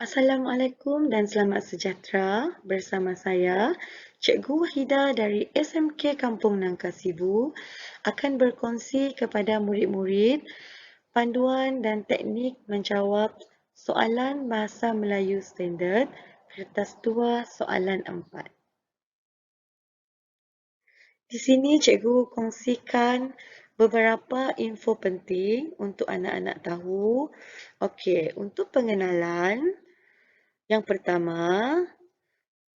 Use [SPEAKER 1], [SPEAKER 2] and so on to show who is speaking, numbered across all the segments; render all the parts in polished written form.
[SPEAKER 1] Assalamualaikum dan selamat sejahtera. Bersama saya, Cikgu Wahidah dari SMK Kampung Nangka Sibu akan berkongsi kepada murid-murid panduan dan teknik menjawab soalan Bahasa Melayu Standard Kertas 2 soalan 4. Di sini cikgu kongsikan beberapa info penting untuk anak-anak tahu. Okey, untuk pengenalan, yang pertama,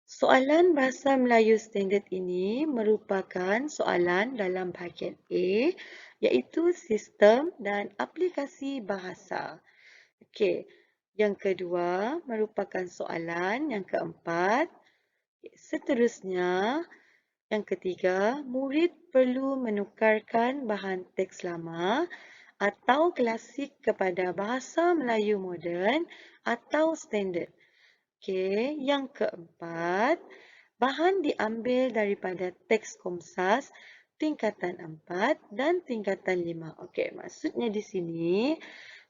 [SPEAKER 1] soalan Bahasa Melayu Standard ini merupakan soalan dalam bahagian A, iaitu sistem dan aplikasi bahasa. Okey, yang kedua merupakan soalan yang keempat. Seterusnya, yang ketiga, murid perlu menukarkan bahan teks lama atau klasik kepada bahasa Melayu moden atau standard. Okey, yang keempat, bahan diambil daripada teks Komsas tingkatan 4 dan tingkatan 5. Okey, maksudnya di sini,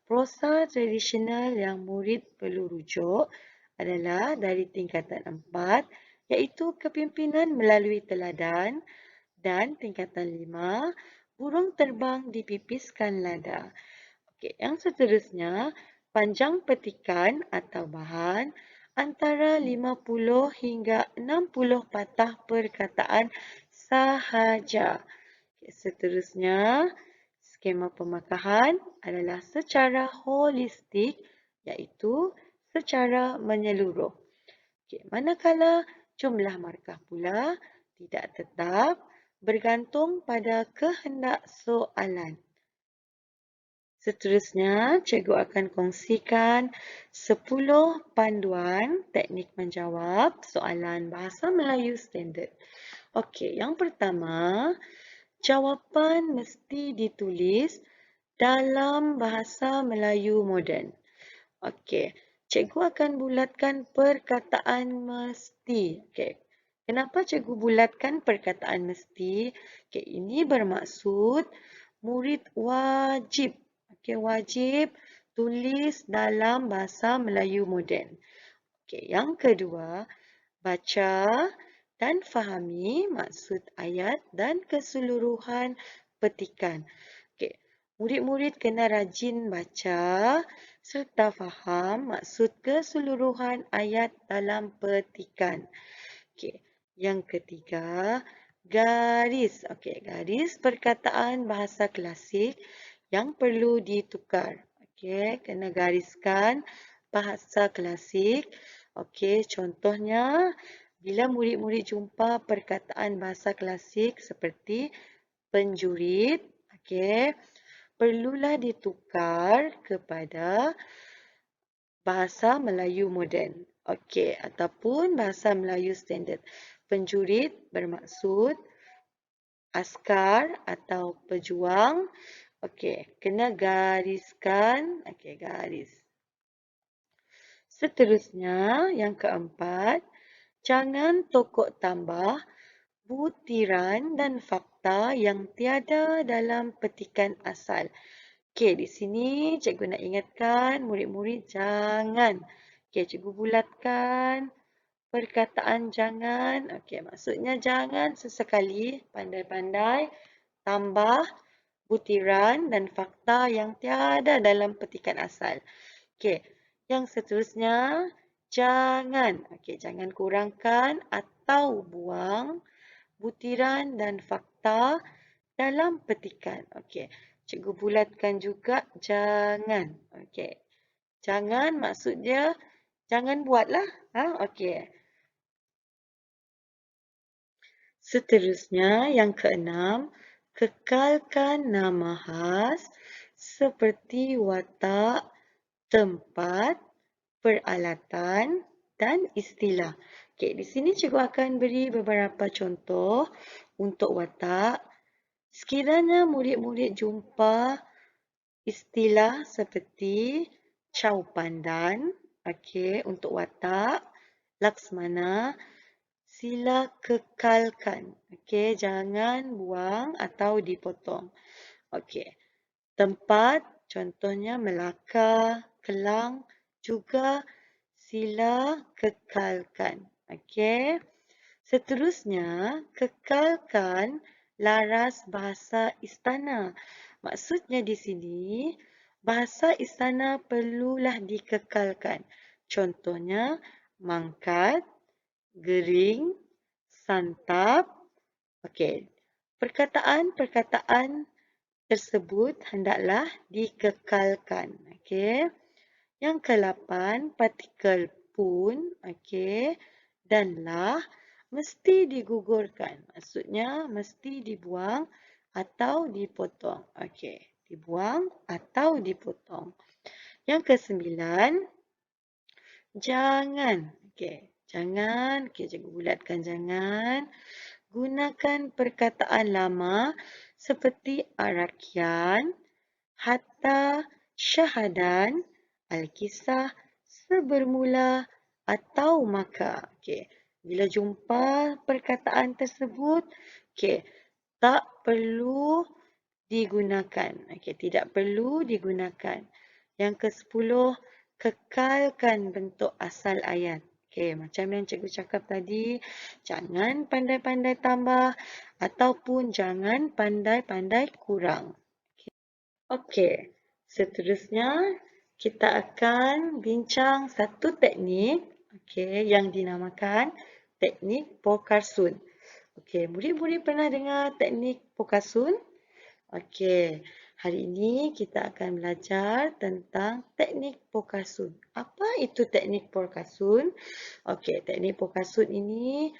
[SPEAKER 1] prosa tradisional yang murid perlu rujuk adalah dari tingkatan 4, iaitu kepimpinan melalui teladan, dan tingkatan 5, burung terbang dipipiskan lada. Okey, yang seterusnya, panjang petikan atau bahan antara 50 hingga 60 patah perkataan sahaja. Okey, seterusnya, skema pemakahan adalah secara holistik, iaitu secara menyeluruh. Okey, manakala jumlah markah pula tidak tetap, bergantung pada kehendak soalan. Seterusnya, cikgu akan kongsikan 10 panduan teknik menjawab soalan Bahasa Melayu Standard. Okey, yang pertama, jawapan mesti ditulis dalam Bahasa Melayu moden. Okey, cikgu akan bulatkan perkataan mesti. Okey, kenapa cikgu bulatkan perkataan mesti? Okey, ini bermaksud murid wajib, wajib tulis dalam Bahasa Melayu moden. Okey, yang kedua, baca dan fahami maksud ayat dan keseluruhan petikan. Okey, murid-murid kena rajin baca serta faham maksud keseluruhan ayat dalam petikan. Okey, yang ketiga, garis. Okey, garis perkataan bahasa klasik yang perlu ditukar. Okey, kena gariskan bahasa klasik. Okey, contohnya bila murid-murid jumpa perkataan bahasa klasik seperti penjurit, okey, perlulah ditukar kepada Bahasa Melayu moden. Okey, ataupun Bahasa Melayu Standard. Penjurit bermaksud askar atau pejuang. Okey, kena gariskan. Okey, garis. Seterusnya, yang keempat, jangan tokok tambah butiran dan fakta yang tiada dalam petikan asal. Okey, di sini cikgu nak ingatkan murid-murid jangan. Okey, cikgu bulatkan perkataan jangan. Okey, maksudnya jangan sesekali pandai-pandai tambah butiran dan fakta yang tiada dalam petikan asal. Okey, yang seterusnya, jangan. Okey, jangan kurangkan atau buang butiran dan fakta dalam petikan. Okey, cikgu bulatkan juga jangan. Okey, jangan maksud dia jangan buatlah. Okey. Seterusnya, yang keenam, kekalkan nama khas seperti watak, tempat, peralatan dan istilah. Okey, di sini cikgu akan beri beberapa contoh untuk watak. Sekiranya murid-murid jumpa istilah seperti Chow Pandan, okey, untuk watak, Laksmana, sila kekalkan. Okey, jangan buang atau dipotong. Okey. Tempat, contohnya Melaka, Kelang, juga sila kekalkan. Okey. Seterusnya, kekalkan laras bahasa istana. Maksudnya di sini, bahasa istana perlulah dikekalkan. Contohnya, mangkat, gering, santap. Okey. Perkataan-perkataan tersebut hendaklah dikekalkan. Okey. Yang ke-8, partikel pun, okey, dan lah mesti digugurkan. Maksudnya mesti dibuang atau dipotong. Okey, dibuang atau dipotong. Yang ke-9, jangan. Okey, jangan. Okey, cikgu bulatkan jangan. Gunakan perkataan lama seperti arakian, hatta, syahadan, alkisah, sebermula atau maka. Okey. Bila jumpa perkataan tersebut, okey, tak perlu digunakan. Okey, tidak perlu digunakan. Yang ke-10, kekalkan bentuk asal ayat. Okey, macam yang cikgu cakap tadi, jangan pandai-pandai tambah ataupun jangan pandai-pandai kurang. Okey, seterusnya kita akan bincang satu teknik yang dinamakan teknik Pokarsun. Okey, murid-murid pernah dengar teknik Pokarsun? Okey, hari ini kita akan belajar tentang teknik Pokarsun. Apa itu teknik Pokarsun? Okey, teknik Pokarsun ini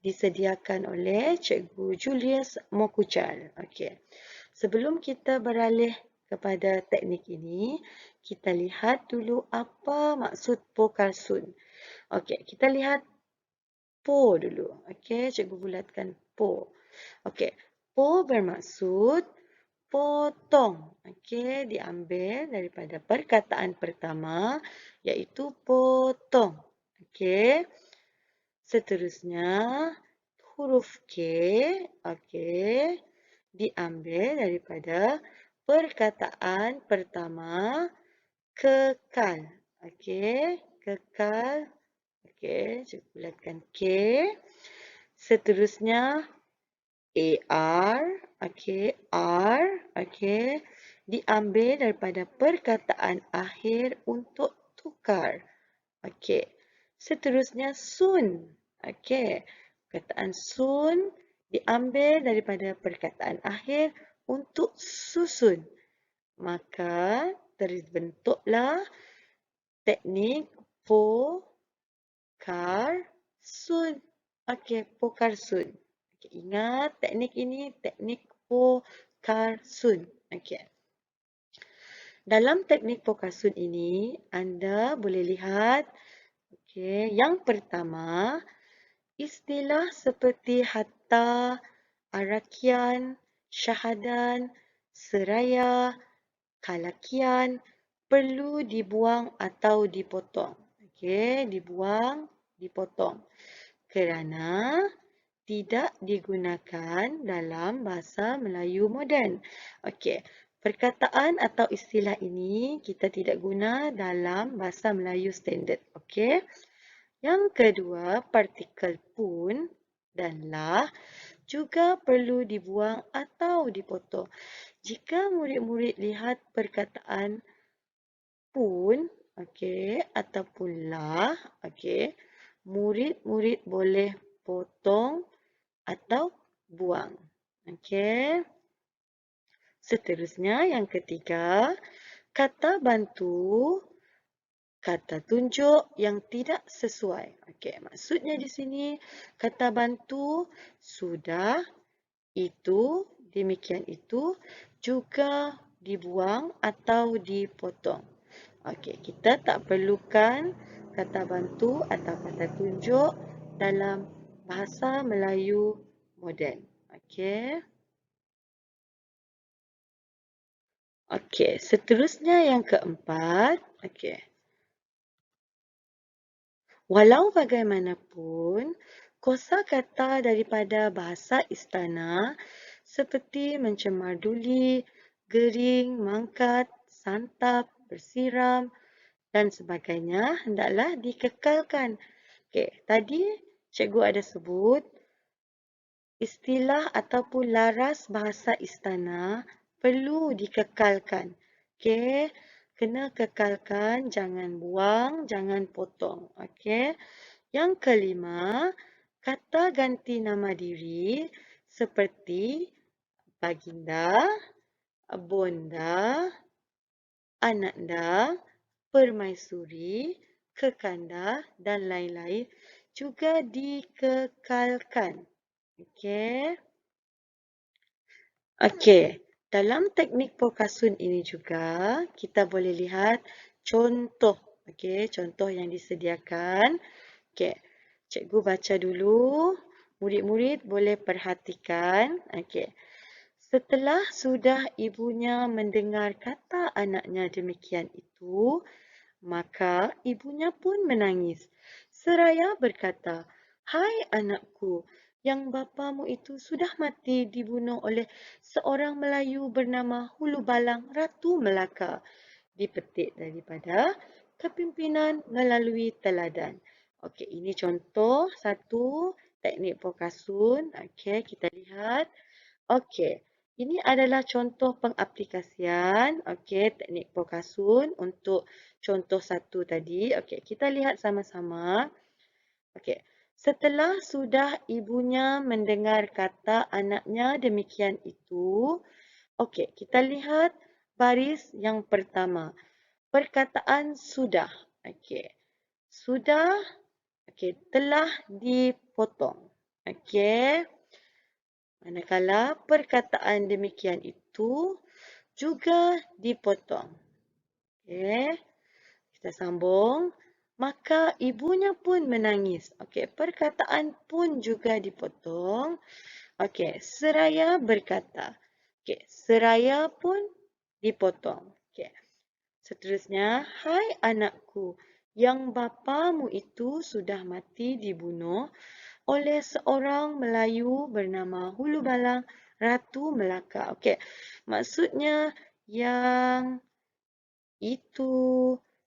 [SPEAKER 1] disediakan oleh Cikgu Julius Mokuchal. Okey. Sebelum kita beralih kepada teknik ini, kita lihat dulu apa maksud Pokarsun. Okey, kita lihat Po dulu. Okey, cikgu bulatkan Po. Okey, Po bermaksud potong. Okey, diambil daripada perkataan pertama iaitu potong. Okey. Seterusnya huruf K, okey, diambil daripada perkataan pertama kekal. Okey, kekal. Okey, cikgu bulatkan K. Seterusnya AR, okey, R, okey, diambil daripada perkataan akhir untuk tukar. Okey. Seterusnya sun. Okey. Perkataan sun diambil daripada perkataan akhir untuk susun. Maka terbentuklah teknik Pokarsun. Okey, Pokarsun. Okey, ingat teknik ini teknik Pokarsun. Okey. Dalam teknik Pokarsun ini, anda boleh lihat okey, yang pertama, istilah seperti hatta, arakian, syahadan, seraya, kalakian perlu dibuang atau dipotong. Okey, dibuang, dipotong. Kerana tidak digunakan dalam bahasa Melayu moden. Okey, perkataan atau istilah ini kita tidak guna dalam bahasa Melayu standard. Okey. Yang kedua, partikel pun dan lah juga perlu dibuang atau dipotong. Jika murid-murid lihat perkataan pun, okey, ataupun lah, okey, murid-murid boleh potong atau buang. Okey. Seterusnya, yang ketiga, kata bantu, kata tunjuk yang tidak sesuai. Okey, maksudnya di sini kata bantu sudah, itu, demikian itu juga dibuang atau dipotong. Okey, kita tak perlukan kata bantu atau kata tunjuk dalam bahasa Melayu moden. Okey. Okey, seterusnya yang keempat. Okey. Walau bagaimanapun, kosakata daripada bahasa istana seperti mencemar duli, gering, mangkat, santap, bersiram, dan sebagainya hendaklah dikekalkan. Okey, tadi cikgu ada sebut istilah ataupun laras bahasa istana perlu dikekalkan. Okey, kena kekalkan, jangan buang, jangan potong. Okey. Yang kelima, kata ganti nama diri seperti baginda, bonda, ananda, permaisuri, kekanda dan lain-lain juga dikekalkan. Okey. Okey, dalam teknik pokasun ini juga kita boleh lihat contoh. Okey, contoh yang disediakan. Okey, cikgu baca dulu. Murid-murid boleh perhatikan. Okey. Setelah sudah ibunya mendengar kata anaknya demikian itu, maka ibunya pun menangis. Seraya berkata, "Hai anakku, yang bapamu itu sudah mati dibunuh oleh seorang Melayu bernama Hulu Balang Ratu Melaka." Dipetik daripada kepimpinan melalui teladan. Okey, ini contoh satu teknik pokasun. Okey, kita lihat. Okey, ini adalah contoh pengaplikasian okey teknik pokasun untuk contoh satu tadi. Okey, kita lihat sama-sama. Okey, setelah sudah ibunya mendengar kata anaknya demikian itu, okey, kita lihat baris yang pertama. Perkataan sudah. Okey. Sudah okey telah dipotong. Okey. Manakala perkataan demikian itu juga dipotong. Okey, kita sambung. Maka ibunya pun menangis. Okey, perkataan pun juga dipotong. Okey, seraya berkata. Okey, seraya pun dipotong. Okey. Seterusnya, hai anakku, yang bapamu itu sudah mati dibunuh oleh seorang Melayu bernama Hulu Balang Ratu Melaka. Okey, maksudnya yang itu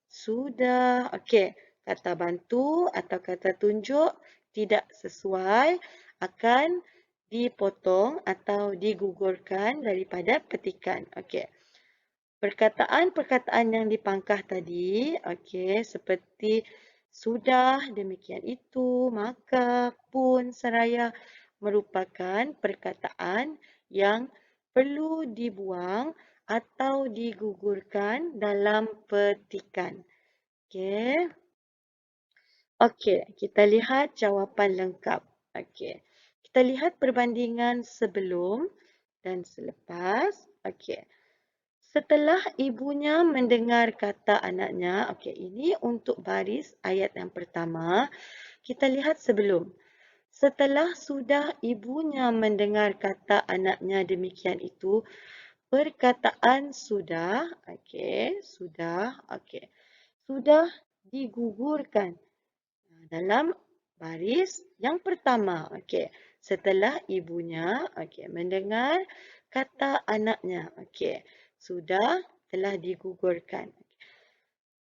[SPEAKER 1] sudah. Okey, kata bantu atau kata tunjuk tidak sesuai akan dipotong atau digugurkan daripada petikan. Okey. Perkataan-perkataan yang dipangkah tadi, okey, seperti sudah, demikian itu, maka, pun, seraya merupakan perkataan yang perlu dibuang atau digugurkan dalam petikan. Okey. Okey, kita lihat jawapan lengkap. Okey. Kita lihat perbandingan sebelum dan selepas. Okey. Setelah ibunya mendengar kata anaknya, okey, ini untuk baris ayat yang pertama. Kita lihat sebelum. Setelah sudah ibunya mendengar kata anaknya demikian itu, perkataan sudah, okey, sudah, okey, sudah digugurkan dalam baris yang pertama. Okey, setelah ibunya, okey, mendengar kata anaknya, okey, sudah telah digugurkan.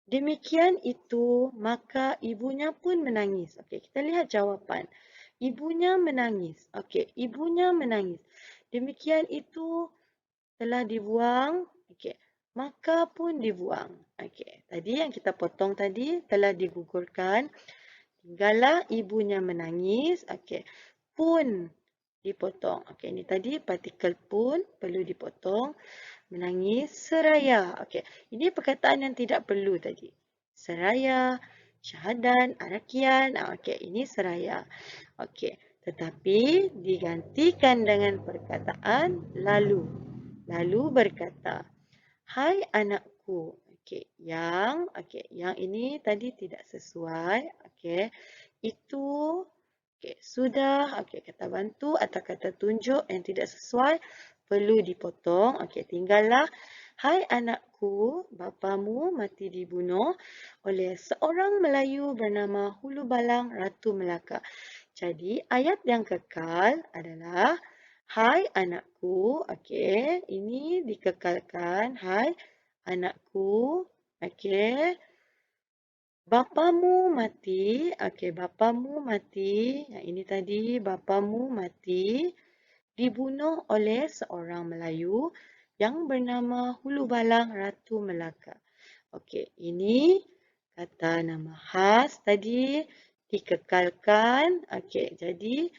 [SPEAKER 1] Demikian itu, maka ibunya pun menangis. Okey, kita lihat jawapan. Ibunya menangis. Okey, ibunya menangis. Demikian itu telah dibuang. Okey, maka pun dibuang. Okey, tadi yang kita potong tadi telah digugurkan. Tinggallah ibunya menangis. Okey, pun dipotong. Okey, ini tadi partikel pun perlu dipotong. Menangis seraya. Okey, ini perkataan yang tidak perlu tadi. Seraya, syahadan, arakian. Okey, ini seraya. Okey, tetapi digantikan dengan perkataan lalu. Lalu berkata, hai anakku. Okey, yang ini tadi tidak sesuai. Okey, itu okey, sudah. Okey, kata bantu atau kata tunjuk yang tidak sesuai perlu dipotong. Okey, tinggallah. Hai anakku, bapamu mati dibunuh oleh seorang Melayu bernama Hulu Balang Ratu Melaka. Jadi ayat yang kekal adalah hai anakku. Okey, ini dikekalkan. Hai anakku. Okey. Bapamu mati. Okey, bapamu mati. Yang ini tadi, bapamu mati dibunuh oleh seorang Melayu yang bernama Hulu Balang Ratu Melaka. Okey, ini kata nama khas tadi dikekalkan. Okey, jadi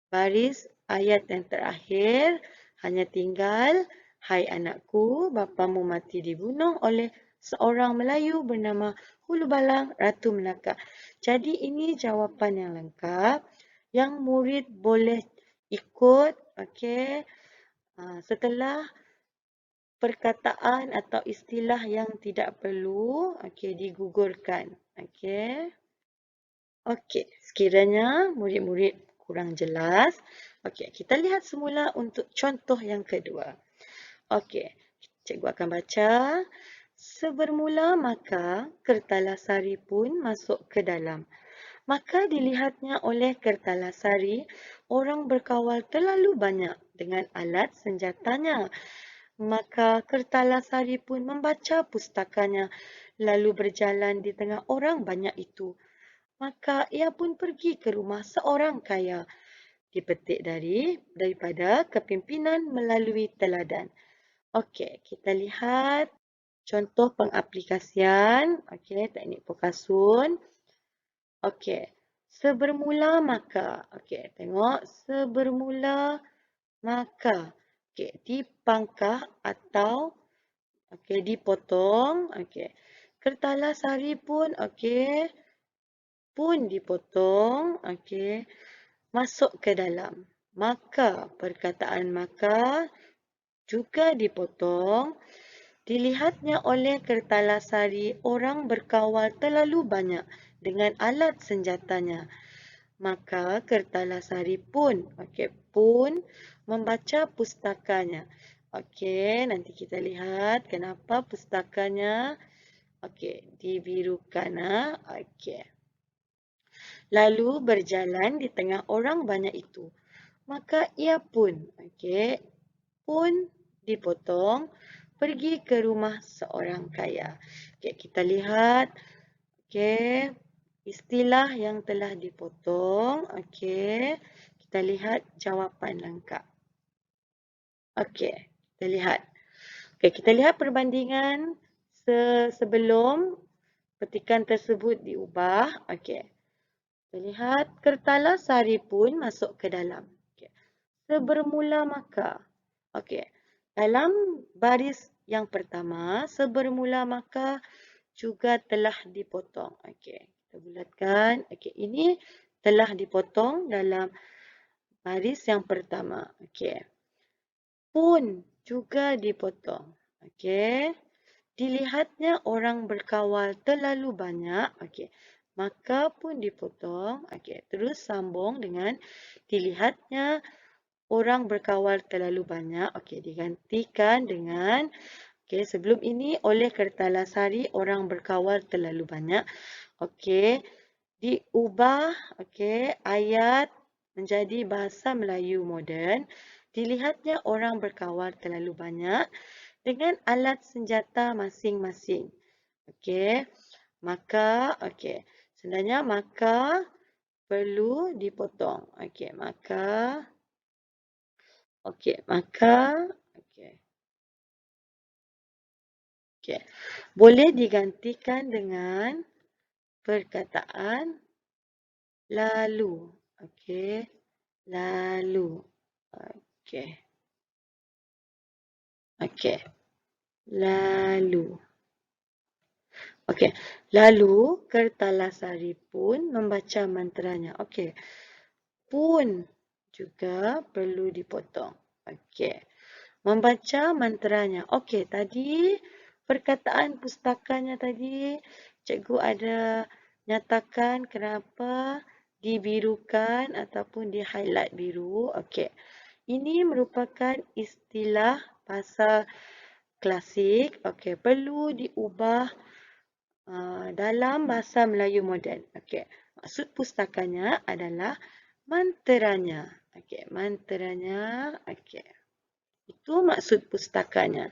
[SPEAKER 1] baris ayat yang terakhir hanya tinggal, hai anakku, bapamu mati dibunuh oleh seorang Melayu bernama Hulu Balang Ratu Melaka. Jadi ini jawapan yang lengkap yang murid boleh ikut, okey, setelah perkataan atau istilah yang tidak perlu, okey, digugurkan. Okey. Okey, sekiranya murid-murid kurang jelas, okey, kita lihat semula untuk contoh yang kedua. Okey, cikgu akan baca. Sebermula maka Kertalasari pun masuk ke dalam. Maka dilihatnya oleh Kertalasari orang berkawal terlalu banyak dengan alat senjatanya. Maka Kertalasari pun membaca pustakanya lalu berjalan di tengah orang banyak itu. Maka ia pun pergi ke rumah seorang kaya. Dipetik daripada kepimpinan melalui teladan. Okey, kita lihat contoh pengaplikasian. Okey, teknik Pokasun. Okey, sebermula maka. Okey, tengok sebermula maka. Okey, dipangkah atau dipotong. Okey. Kertalasari pun pun dipotong, okey, masuk ke dalam. Maka, perkataan maka juga dipotong. Dilihatnya oleh Kertalasari orang berkawal terlalu banyak dengan alat senjatanya. Maka Kertalasari pun membaca pustakanya. Okey, nanti kita lihat kenapa pustakanya dibirukan. Okey. Lalu berjalan di tengah orang banyak itu. Maka ia pun dipotong pergi ke rumah seorang kaya. Okey, kita lihat istilah yang telah dipotong. Okey, kita lihat jawapan lengkap. Okey, kita lihat. Okey, kita lihat perbandingan sebelum petikan tersebut diubah. Okey. Kita lihat Kertalasari pun masuk ke dalam. Okay. Sebermula maka. Okey. Dalam baris yang pertama, sebermula maka juga telah dipotong. Okey. Kita bulatkan. Okey, ini telah dipotong dalam baris yang pertama. Okey. Pun juga dipotong. Okey. Dilihatnya orang berkawal terlalu banyak. Okey. Maka pun dipotong. Okey, terus sambung dengan dilihatnya orang berkawal terlalu banyak. Okey, digantikan dengan sebelum ini oleh Kertalasari orang berkawal terlalu banyak. Okey, diubah ayat menjadi bahasa Melayu moden. Dilihatnya orang berkawal terlalu banyak dengan alat senjata masing-masing. Okey. Maka, sebenarnya maka perlu dipotong. Okey, maka, boleh digantikan dengan perkataan lalu. Okey, lalu. Okey, lalu. Okey, lalu Kertalasari pun membaca mantranya. Okey, pun juga perlu dipotong. Okey, membaca mantranya. Okey, tadi perkataan pustakanya tadi, cikgu ada nyatakan kenapa dibirukan ataupun di highlight biru. Okey, ini merupakan istilah bahasa klasik. Okey, perlu diubah dalam bahasa Melayu moden. Okey, maksud pustakanya adalah manteranya. Okey, manteranya. Okey. Itu maksud pustakanya.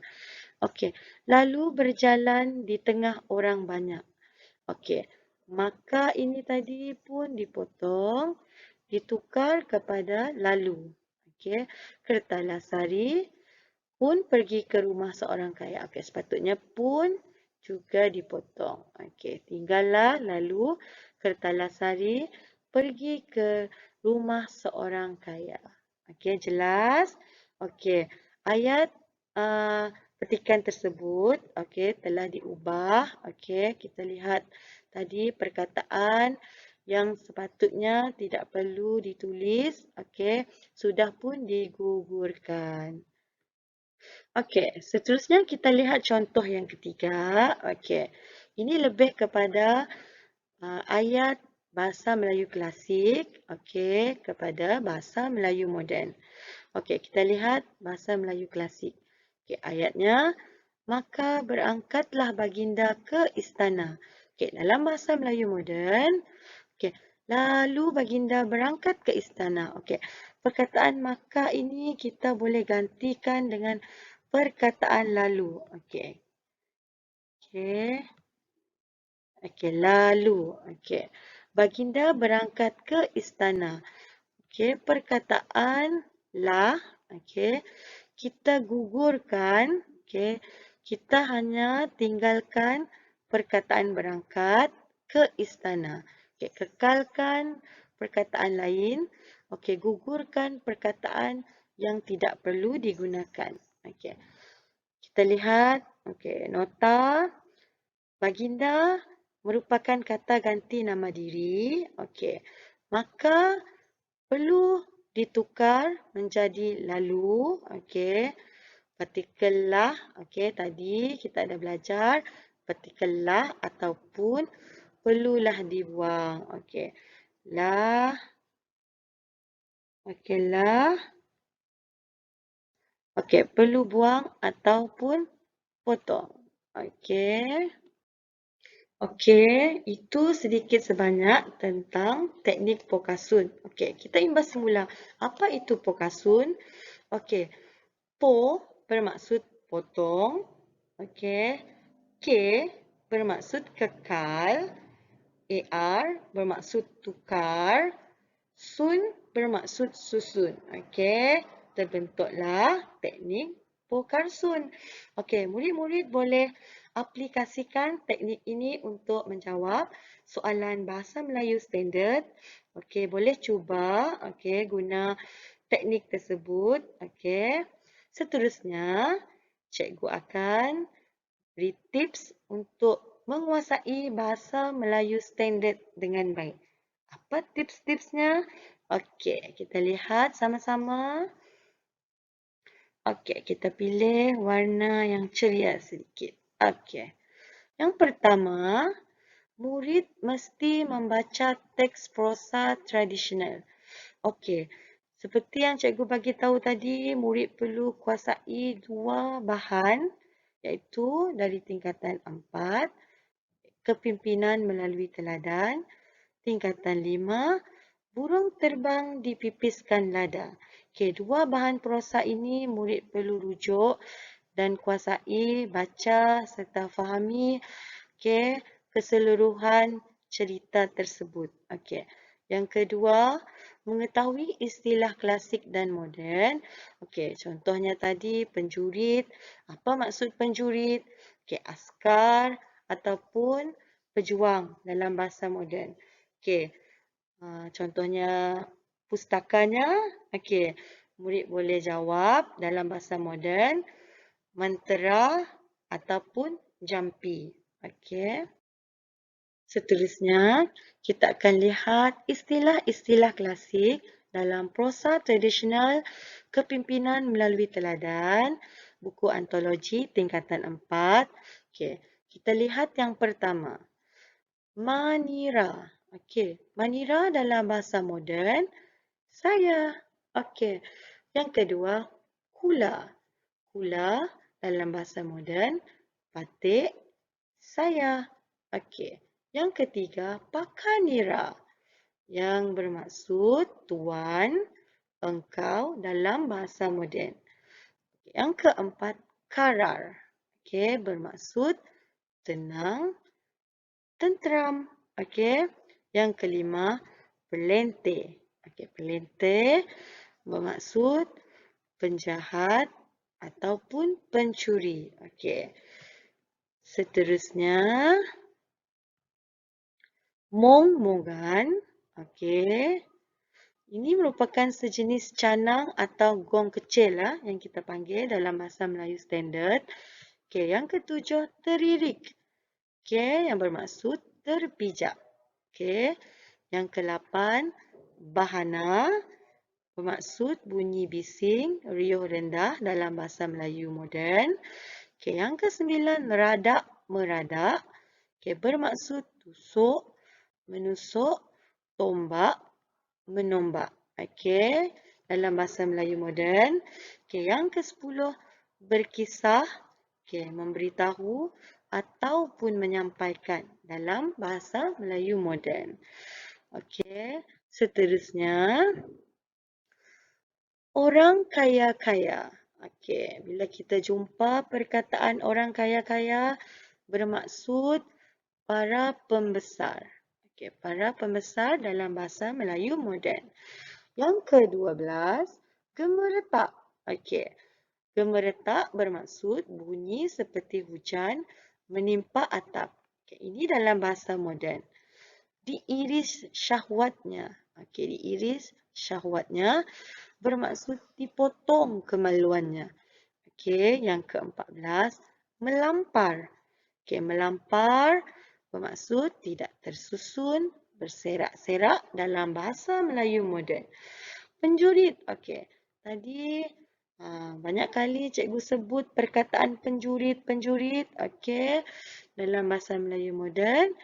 [SPEAKER 1] Okey, lalu berjalan di tengah orang banyak. Okey, maka ini tadi pun dipotong, ditukar kepada lalu. Okey, Kertalasari pun pergi ke rumah seorang kaya. Okey, sepatutnya pun juga dipotong. Okey, tinggallah lalu Kertalasari pergi ke rumah seorang kaya. Okey, jelas? Okey, ayat petikan tersebut telah diubah. Okey, kita lihat tadi perkataan yang sepatutnya tidak perlu ditulis, sudah pun digugurkan. Okey, seterusnya kita lihat contoh yang ketiga. Okey, ini lebih kepada ayat bahasa Melayu klasik, kepada bahasa Melayu moden. Okey, kita lihat bahasa Melayu klasik. Okey, ayatnya, maka berangkatlah baginda ke istana. Okey, dalam bahasa Melayu moden, lalu baginda berangkat ke istana. Perkataan maka ini kita boleh gantikan dengan perkataan lalu. Lalu. Baginda berangkat ke istana. Perkataan lah, kita gugurkan. Kita hanya tinggalkan perkataan berangkat ke istana. Kekalkan perkataan lain. Gugurkan perkataan yang tidak perlu digunakan. Kita lihat, nota. Baginda merupakan kata ganti nama diri. Maka perlu ditukar menjadi lalu. Partikel lah. Tadi kita ada belajar partikel lah ataupun perlulah dibuang. Lah. Lah. Perlu buang ataupun potong. Itu sedikit sebanyak tentang teknik pokasun. Kita imbas semula. Apa itu pokasun? Po bermaksud potong. K bermaksud kekal. AR bermaksud tukar. Sun bermaksud susun. Terbentuklah teknik pokarsun. Murid-murid boleh aplikasikan teknik ini untuk menjawab soalan bahasa Melayu standard. Boleh cuba guna teknik tersebut. Seterusnya, cikgu akan beri tips untuk menguasai bahasa Melayu standard dengan baik. Apa tips-tipsnya? Kita lihat sama-sama. Kita pilih warna yang ceria sedikit. Yang pertama, murid mesti membaca teks prosa tradisional. Seperti yang cikgu bagi tahu tadi, murid perlu kuasai dua bahan, iaitu dari tingkatan 4, kepimpinan melalui teladan, tingkatan 5, burung terbang dipipiskan lada. Dua bahan prosa ini murid perlu rujuk dan kuasai, baca serta fahami keseluruhan cerita tersebut. Yang kedua, mengetahui istilah klasik dan moden. Contohnya tadi penjurit. Apa maksud penjurit? Askar ataupun pejuang dalam bahasa moden. Contohnya pustakanya. Murid boleh jawab dalam bahasa moden. Mentera ataupun jampi. Seterusnya, kita akan lihat istilah-istilah klasik dalam prosa tradisional kepimpinan melalui teladan, buku antologi tingkatan 4. Kita lihat yang pertama. Manira. Manira dalam bahasa moden, saya. Yang kedua, kula. Kula dalam bahasa moden, batik, saya. Yang ketiga, pakanira yang bermaksud tuan, engkau dalam bahasa moden. Yang keempat, karar. Bermaksud tenang, tenteram. Okey. Yang kelima, perlenteh. Okey, perlenteh bermaksud penjahat ataupun pencuri. Okey. Seterusnya, mong-mongan. Okey. Ini merupakan sejenis canang atau gong kecil yang kita panggil dalam bahasa Melayu standard. Okey, yang ketujuh, teririk. Okey, yang bermaksud terpijak. Okey. Yang ke-8, bahana bermaksud bunyi bising, riuh rendah dalam bahasa Melayu moden. Okey, yang ke-9, radak meradak. Okey, bermaksud tusuk, menusuk, tombak, menombak. Okey, dalam bahasa Melayu moden. Okey, yang ke-10, berkisah. Okey, memberitahu ataupun menyampaikan dalam bahasa Melayu moden. Okey, seterusnya, orang kaya-kaya. Okey, bila kita jumpa perkataan orang kaya-kaya, bermaksud para pembesar. Okey, para pembesar dalam bahasa Melayu moden. Yang ke-12, gemeretak. Okey, gemeretak bermaksud bunyi seperti hujan menimpa atap. Okay, ini dalam bahasa moden. Diiris syahwatnya. Okey, diiris syahwatnya bermaksud dipotong kemaluannya. Okey, yang ke-14, melampar. Okey, melampar bermaksud tidak tersusun, berserak-serak dalam bahasa Melayu moden. Penjurit. Okey, tadi banyak kali cikgu sebut perkataan penjurit. Okey, dalam bahasa Melayu moden,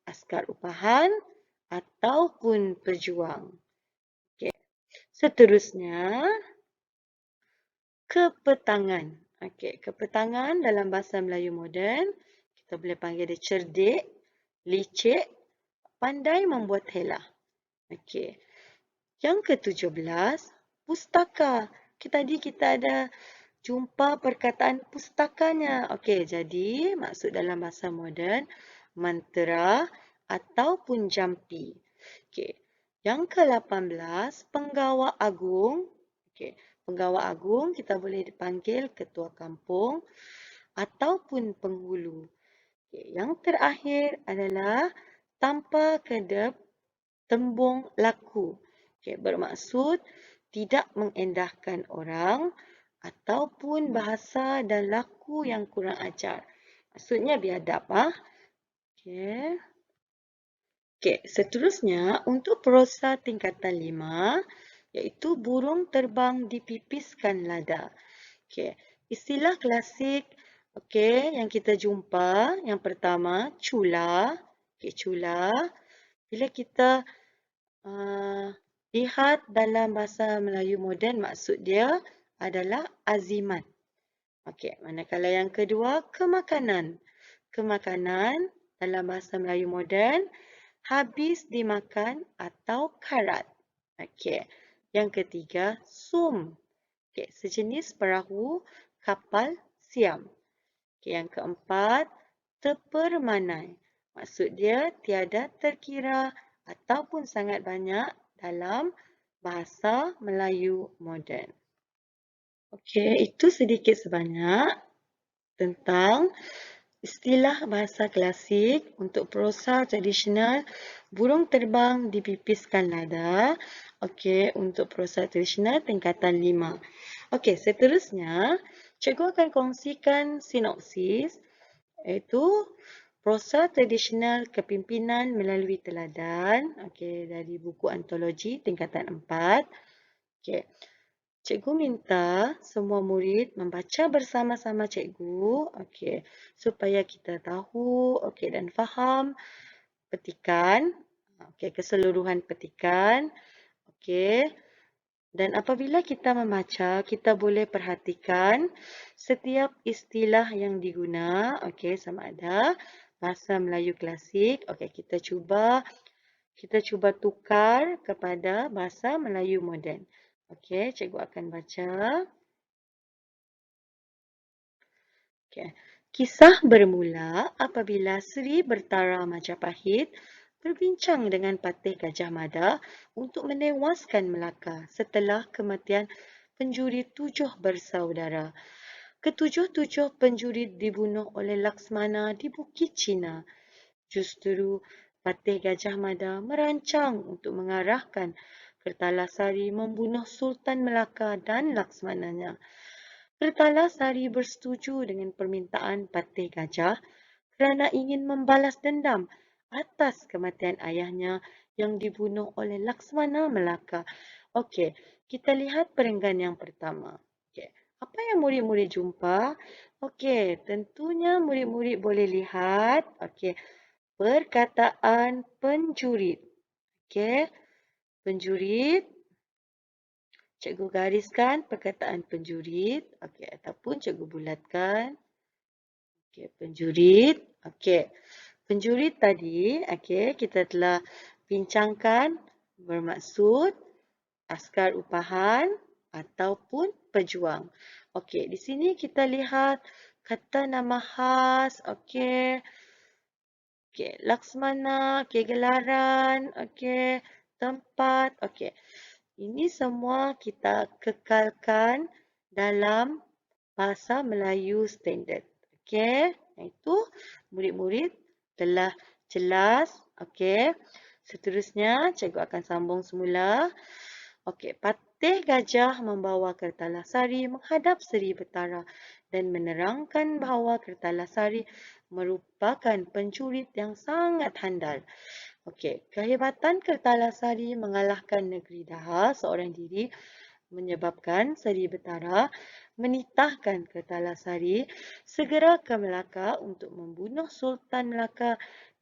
[SPEAKER 1] askar upahan ataupun pejuang. Okey, seterusnya, kepetangan. Okey, kepetangan dalam bahasa Melayu moden, kita boleh panggil dia cerdik, licik, pandai membuat helah. Okey. Yang ke-17, pustaka. Tadi kita ada jumpa perkataan pustakanya. Okey, jadi maksud dalam bahasa moden, mentera ataupun jampi. Okey. Yang ke-18, penggawa agung. Okey, penggawa agung kita boleh dipanggil ketua kampung ataupun penghulu. Okey, yang terakhir adalah tanpa kedep tembung laku. Okey, bermaksud tidak mengendahkan orang ataupun bahasa dan laku yang kurang ajar. Maksudnya biadab. Okey. Okey, seterusnya untuk prosa tingkatan 5 iaitu burung terbang dipipiskan lada. Okey, istilah klasik yang kita jumpa yang pertama cula. Okey, cula. Bila kita lihat dalam bahasa Melayu moden, maksud dia adalah azimat. Okey, manakala yang kedua, kemakanan. Kemakanan dalam bahasa Melayu moden, habis dimakan atau karat. Okey, yang ketiga, sum. Okey, sejenis perahu, kapal, siam. Okey, yang keempat, tepermanai. Maksud dia tiada terkira ataupun sangat banyak dalam bahasa Melayu moden. Okey, itu sedikit sebanyak tentang istilah bahasa klasik untuk prosa tradisional burung terbang dipipiskan lada. Okey, untuk prosa tradisional tingkatan 5. Okey, seterusnya cikgu akan kongsikan sinopsis iaitu prosa tradisional kepimpinan melalui teladan, okey, dari buku antologi tingkatan 4. Okey. Cikgu minta semua murid membaca bersama-sama cikgu, okey, supaya kita tahu, okey, dan faham petikan, okey, keseluruhan petikan, okey. Dan apabila kita membaca, kita boleh perhatikan setiap istilah yang diguna, okey, sama ada bahasa Melayu klasik. Okey, kita cuba tukar kepada bahasa Melayu moden. Okey, cikgu akan baca. Okey. Kisah bermula apabila Sri Bertara Majapahit berbincang dengan Patih Gajah Mada untuk menewaskan Melaka setelah kematian penjuri 7 bersaudara. Ketujuh-tujuh penjuri dibunuh oleh Laksmana di Bukit Cina. Justru Patih Gajah Mada merancang untuk mengarahkan Kertalasari membunuh Sultan Melaka dan Laksmananya. Kertalasari bersetuju dengan permintaan Patih Gajah kerana ingin membalas dendam atas kematian ayahnya yang dibunuh oleh Laksmana Melaka. Okey, kita lihat perenggan yang pertama. Okey, apa yang murid-murid jumpa? Okey, tentunya murid-murid boleh lihat. Okey, perkataan penjurit. Okey, penjurit. Cikgu gariskan perkataan penjurit. Okey, ataupun cikgu bulatkan. Okey, penjurit. Okey, penjurit tadi, okey, kita telah bincangkan bermaksud askar upahan ataupun pejuang. Okey, di sini kita lihat kata nama khas. Okey. Okey, Laksmana, okey, gelaran, okey, tempat, okey. Ini semua kita kekalkan dalam bahasa Melayu standard. Okey, itu murid-murid telah jelas. Okey, seterusnya cikgu akan sambung semula. Okey, Patih Gajah membawa Kertalasari menghadap Seri Betara dan menerangkan bahawa Kertalasari merupakan penjurit yang sangat handal. Okey, kehebatan Kertalasari mengalahkan negeri Daha seorang diri menyebabkan Seri Betara menitahkan Kertalasari segera ke Melaka untuk membunuh Sultan Melaka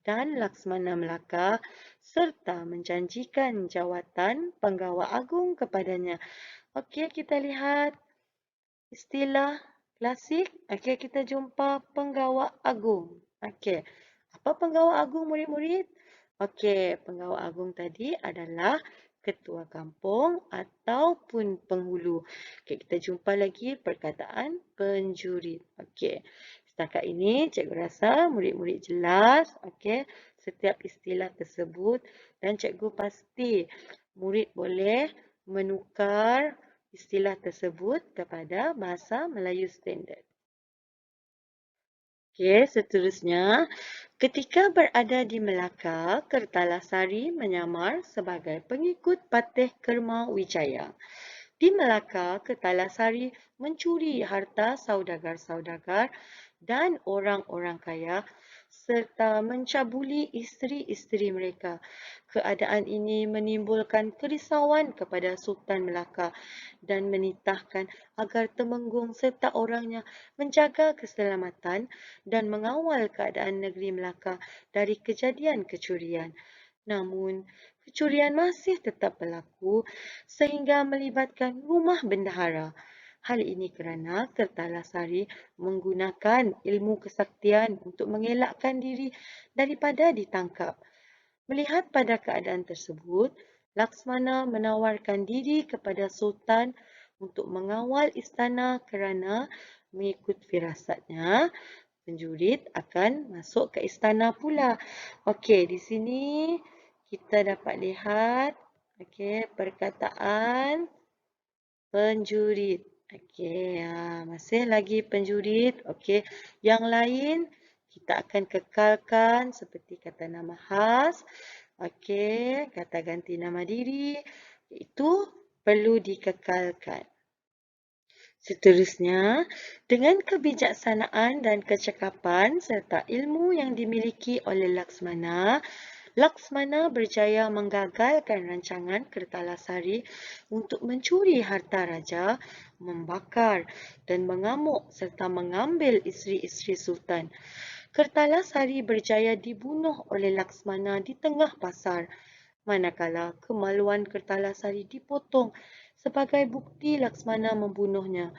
[SPEAKER 1] dan Laksmana Melaka serta menjanjikan jawatan penggawa agung kepadanya. Okey, kita lihat istilah klasik. Okey, kita jumpa penggawa agung. Okey, apa penggawa agung murid-murid? Okey, penggawa agung tadi adalah ketua kampung ataupun penghulu. Okey, kita jumpa lagi perkataan penjurit. Okey, setakat ini cikgu rasa murid-murid jelas. Okey, setiap istilah tersebut dan cikgu pasti murid boleh menukar istilah tersebut kepada bahasa Melayu standard. Okey, seterusnya, ketika berada di Melaka, Kertalasari menyamar sebagai pengikut Patih Kerma Wijaya. Di Melaka, Kertalasari mencuri harta saudagar-saudagar dan orang-orang kaya serta mencabuli isteri-isteri mereka. Keadaan ini menimbulkan kerisauan kepada Sultan Melaka dan menitahkan agar Temenggung serta orangnya menjaga keselamatan dan mengawal keadaan negeri Melaka dari kejadian kecurian. Namun, kecurian masih tetap berlaku sehingga melibatkan rumah bendahara. Hal ini kerana Kertalasari menggunakan ilmu kesaktian untuk mengelakkan diri daripada ditangkap. Melihat pada keadaan tersebut, Laksmana menawarkan diri kepada Sultan untuk mengawal istana kerana mengikut firasatnya, penjurit akan masuk ke istana pula. Okey, di sini kita dapat lihat perkataan penjurit. Okey, masih lagi penjurit. Okey, yang lain kita akan kekalkan seperti kata nama khas. Okey, kata ganti nama diri. Itu perlu dikekalkan. Seterusnya, dengan kebijaksanaan dan kecekapan serta ilmu yang dimiliki oleh Laksmana, Laksmana berjaya menggagalkan rancangan Kertalasari untuk mencuri harta raja, membakar dan mengamuk serta mengambil isteri-isteri Sultan. Kertalasari berjaya dibunuh oleh Laksmana di tengah pasar, manakala kemaluan Kertalasari dipotong sebagai bukti Laksmana membunuhnya.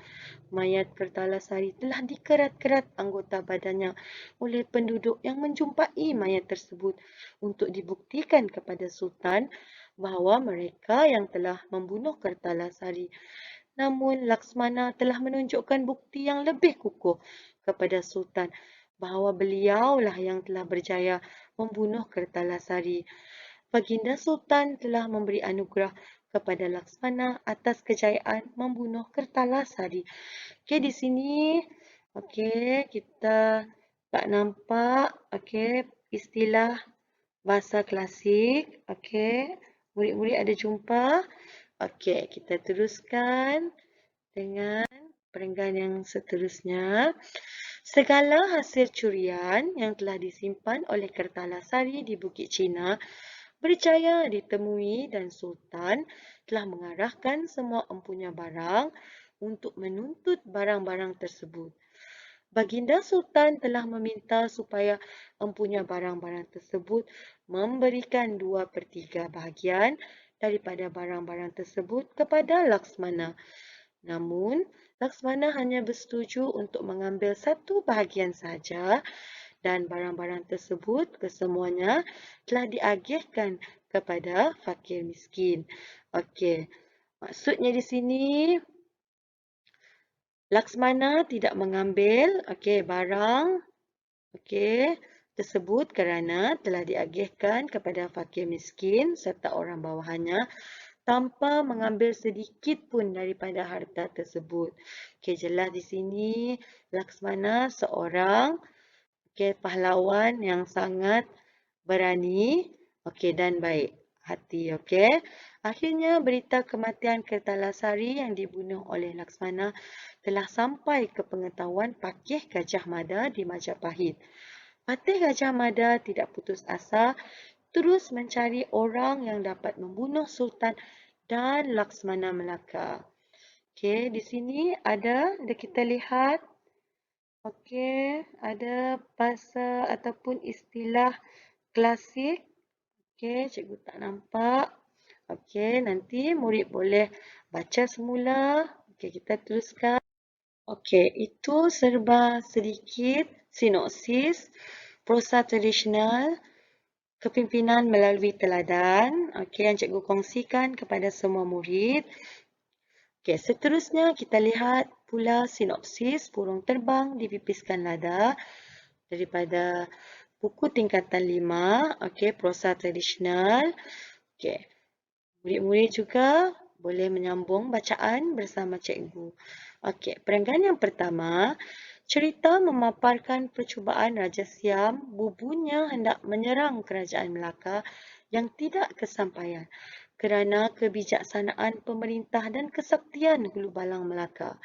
[SPEAKER 1] Mayat Kertalasari telah dikerat-kerat anggota badannya oleh penduduk yang menjumpai mayat tersebut untuk dibuktikan kepada Sultan bahawa mereka yang telah membunuh Kertalasari. Namun Laksmana telah menunjukkan bukti yang lebih kukuh kepada Sultan bahawa beliaulah yang telah berjaya membunuh Kertalasari. Baginda Sultan telah memberi anugerah kepada Laksmana atas kejayaan membunuh Kertalasari. Okey, di sini kita tak nampak istilah bahasa klasik. Okey, murid-murid ada jumpa? Okey, kita teruskan dengan perenggan yang seterusnya. Segala hasil curian yang telah disimpan oleh Kertalasari di Bukit Cina berjaya ditemui dan Sultan telah mengarahkan semua empunya barang untuk menuntut barang-barang tersebut. Baginda Sultan telah meminta supaya empunya barang-barang tersebut memberikan 2/3 bahagian daripada barang-barang tersebut kepada Laksmana. Namun, Laksmana hanya bersetuju untuk mengambil 1 bahagian saja dan barang-barang tersebut kesemuanya telah diagihkan kepada fakir miskin. Okey, maksudnya di sini Laksmana tidak mengambil barang tersebut kerana telah diagihkan kepada fakir miskin serta orang bawahannya tanpa mengambil sedikit pun daripada harta tersebut. Jelas di sini Laksmana seorang pahlawan yang sangat berani dan baik hati. Akhirnya berita kematian Kertalasari yang dibunuh oleh Laksmana telah sampai ke pengetahuan Pakih Gajah Mada di Majapahit. Patih Gajah Mada tidak putus asa terus mencari orang yang dapat membunuh Sultan dan Laksmana Melaka. Di sini ada kita lihat ada bahasa ataupun istilah klasik. Cikgu tak nampak. Nanti murid boleh baca semula. Kita teruskan. Itu serba sedikit sinopsis prosa tradisional kepimpinan melalui teladan yang cikgu kongsikan kepada semua murid. Seterusnya kita lihat pula sinopsis burung terbang dipipiskan lada daripada buku tingkatan 5, prosa tradisional. Murid-murid juga boleh menyambung bacaan bersama cikgu. Perenggan yang pertama, cerita memaparkan percubaan Raja Siam bubunya hendak menyerang kerajaan Melaka yang tidak kesampaian kerana kebijaksanaan pemerintah dan kesaktian Hulu Balang Melaka.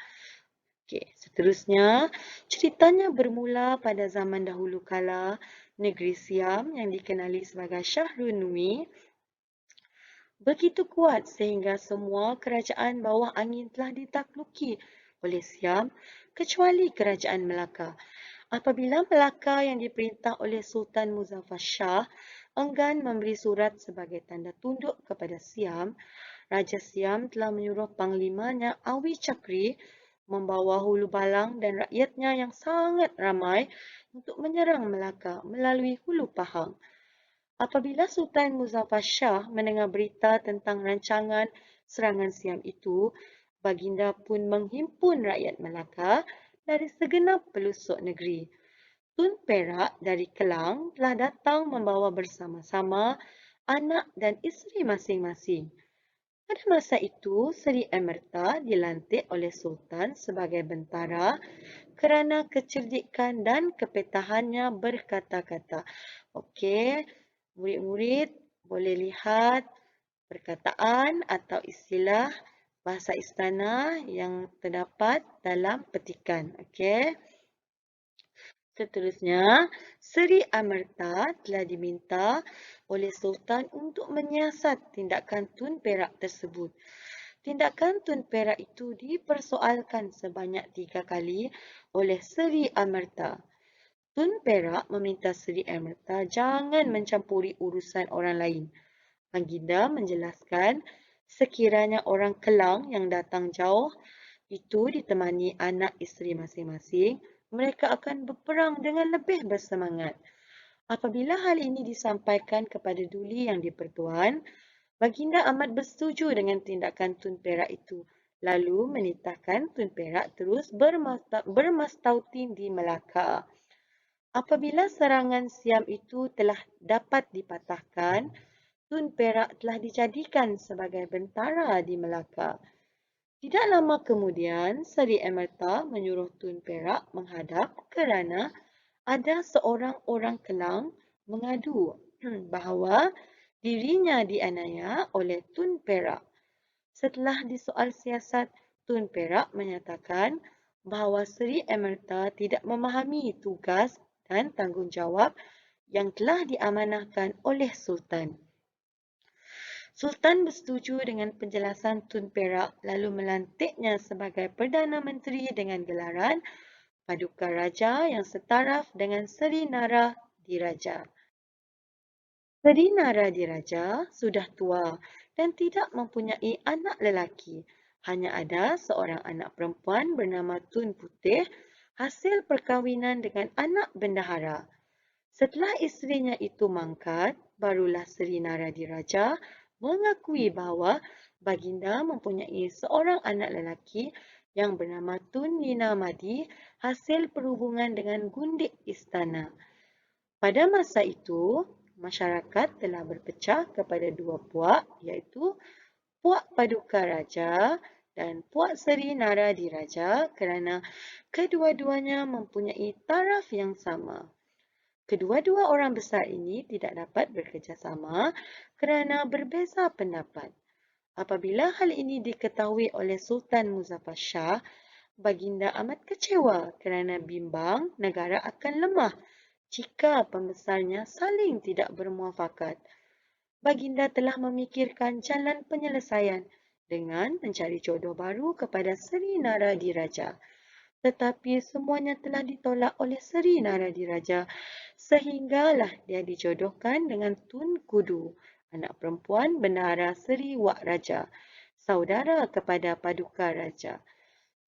[SPEAKER 1] Seterusnya, ceritanya bermula pada zaman dahulu kala, negeri Siam yang dikenali sebagai Syahrunui begitu kuat sehingga semua kerajaan bawah angin telah ditakluki oleh Siam kecuali kerajaan Melaka. Apabila Melaka yang diperintah oleh Sultan Muzaffar Shah enggan memberi surat sebagai tanda tunduk kepada Siam, Raja Siam telah menyuruh panglimanya Awi Chakri membawa Hulu Balang dan rakyatnya yang sangat ramai untuk menyerang Melaka melalui Hulu Pahang. Apabila Sultan Muzaffar Shah mendengar berita tentang rancangan serangan Siam itu, baginda pun menghimpun rakyat Melaka dari segenap pelosok negeri. Tun Perak dari Kelang telah datang membawa bersama-sama anak dan isteri masing-masing. Pada masa itu, Seri Amerta dilantik oleh Sultan sebagai bentara kerana kecerdikan dan kepetahannya berkata-kata. Murid-murid boleh lihat perkataan atau istilah bahasa istana yang terdapat dalam petikan. Seterusnya, Seri Amerta telah diminta oleh Sultan untuk menyiasat tindakan Tun Perak tersebut. Tindakan Tun Perak itu dipersoalkan sebanyak 3 kali oleh Seri Amerta. Tun Perak meminta Seri Amerta jangan mencampuri urusan orang lain. Baginda menjelaskan sekiranya orang Kelang yang datang jauh itu ditemani anak isteri masing-masing, mereka akan berperang dengan lebih bersemangat. Apabila hal ini disampaikan kepada Duli yang di-Pertuan, Baginda amat bersetuju dengan tindakan Tun Perak itu. lalu menitahkan Tun Perak terus bermastautin di Melaka. Apabila serangan Siam itu telah dapat dipatahkan, Tun Perak telah dijadikan sebagai bentara di Melaka. Tidak lama kemudian, Seri Emerta menyuruh Tun Perak menghadap kerana ada seorang orang Kelang mengadu bahawa dirinya dianiaya oleh Tun Perak. Setelah disoal siasat, Tun Perak menyatakan bahawa Seri Emerta tidak memahami tugas dan tanggungjawab yang telah diamanahkan oleh Sultan. Sultan bersetuju dengan penjelasan Tun Perak lalu melantiknya sebagai Perdana Menteri dengan gelaran Paduka Raja yang setaraf dengan Seri Nara Diraja. Seri Nara Diraja sudah tua dan tidak mempunyai anak lelaki. Hanya ada seorang anak perempuan bernama Tun Putih hasil perkahwinan dengan anak bendahara. Setelah isterinya itu mangkat, barulah Seri Nara Diraja mengakui bahawa baginda mempunyai seorang anak lelaki yang bernama Tun Nina Madi hasil perhubungan dengan gundik istana. Pada masa itu, masyarakat telah berpecah kepada dua puak, iaitu Puak Paduka Raja dan Puak Seri Nara Diraja kerana kedua-duanya mempunyai taraf yang sama. Kedua-dua orang besar ini tidak dapat bekerjasama kerana berbeza pendapat. Apabila hal ini diketahui oleh Sultan Muzaffar Shah, baginda amat kecewa kerana bimbang negara akan lemah jika pembesarnya saling tidak bermuafakat. Baginda telah memikirkan jalan penyelesaian dengan mencari jodoh baru kepada Seri Nara Diraja. Tetapi semuanya telah ditolak oleh Seri Nara Diraja sehinggalah dia dijodohkan dengan Tun Kudu, anak perempuan Bendahara Seri Wak Raja, saudara kepada Paduka Raja.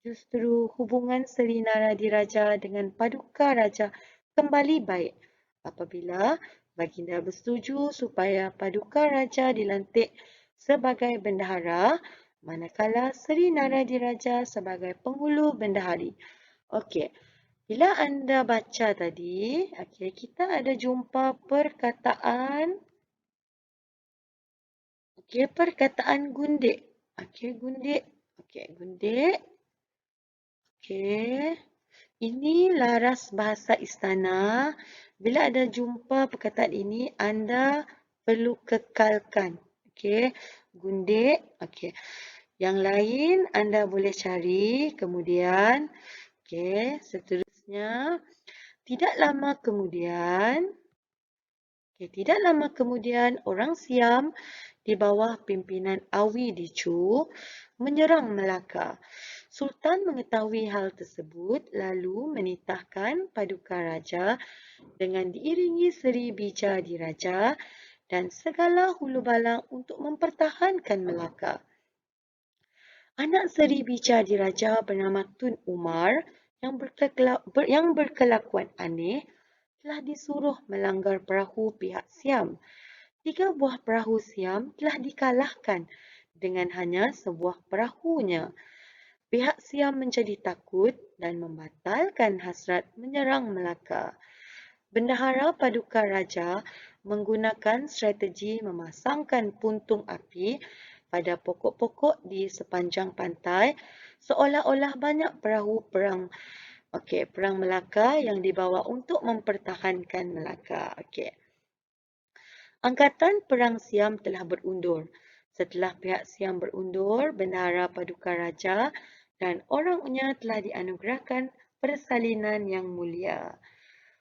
[SPEAKER 1] Justru hubungan Seri Nara Diraja dengan Paduka Raja kembali baik apabila baginda bersetuju supaya Paduka Raja dilantik sebagai bendahara manakala Seri Nara Diraja sebagai penghulu bendahari. Okey, bila anda baca tadi, okey, kita ada jumpa perkataan perkataan gundik. Okey, gundik. Okey, gundik. Okey. Ini laras bahasa istana. Bila ada jumpa perkataan ini, anda perlu kekalkan. Okey, gundik. Okey. Yang lain anda boleh cari kemudian. Okey, seterusnya tidak lama kemudian orang Siam di bawah pimpinan Awi Dicu menyerang Melaka. Sultan mengetahui hal tersebut lalu menitahkan Paduka Raja dengan diiringi Seri Bija Diraja dan segala hulu balang untuk mempertahankan Melaka. Anak Seri Bija Diraja bernama Tun Umar yang berkelakuan aneh telah disuruh melanggar perahu pihak Siam. 3 buah perahu Siam telah dikalahkan dengan hanya sebuah perahunya. Pihak Siam menjadi takut dan membatalkan hasrat menyerang Melaka. Bendahara Paduka Raja menggunakan strategi memasangkan puntung api pada pokok-pokok di sepanjang pantai seolah-olah banyak perahu perang Melaka yang dibawa untuk mempertahankan Melaka. Angkatan Perang Siam telah berundur. Setelah pihak Siam berundur, Bendahara Paduka Raja dan orangnya telah dianugerahkan persalinan yang mulia.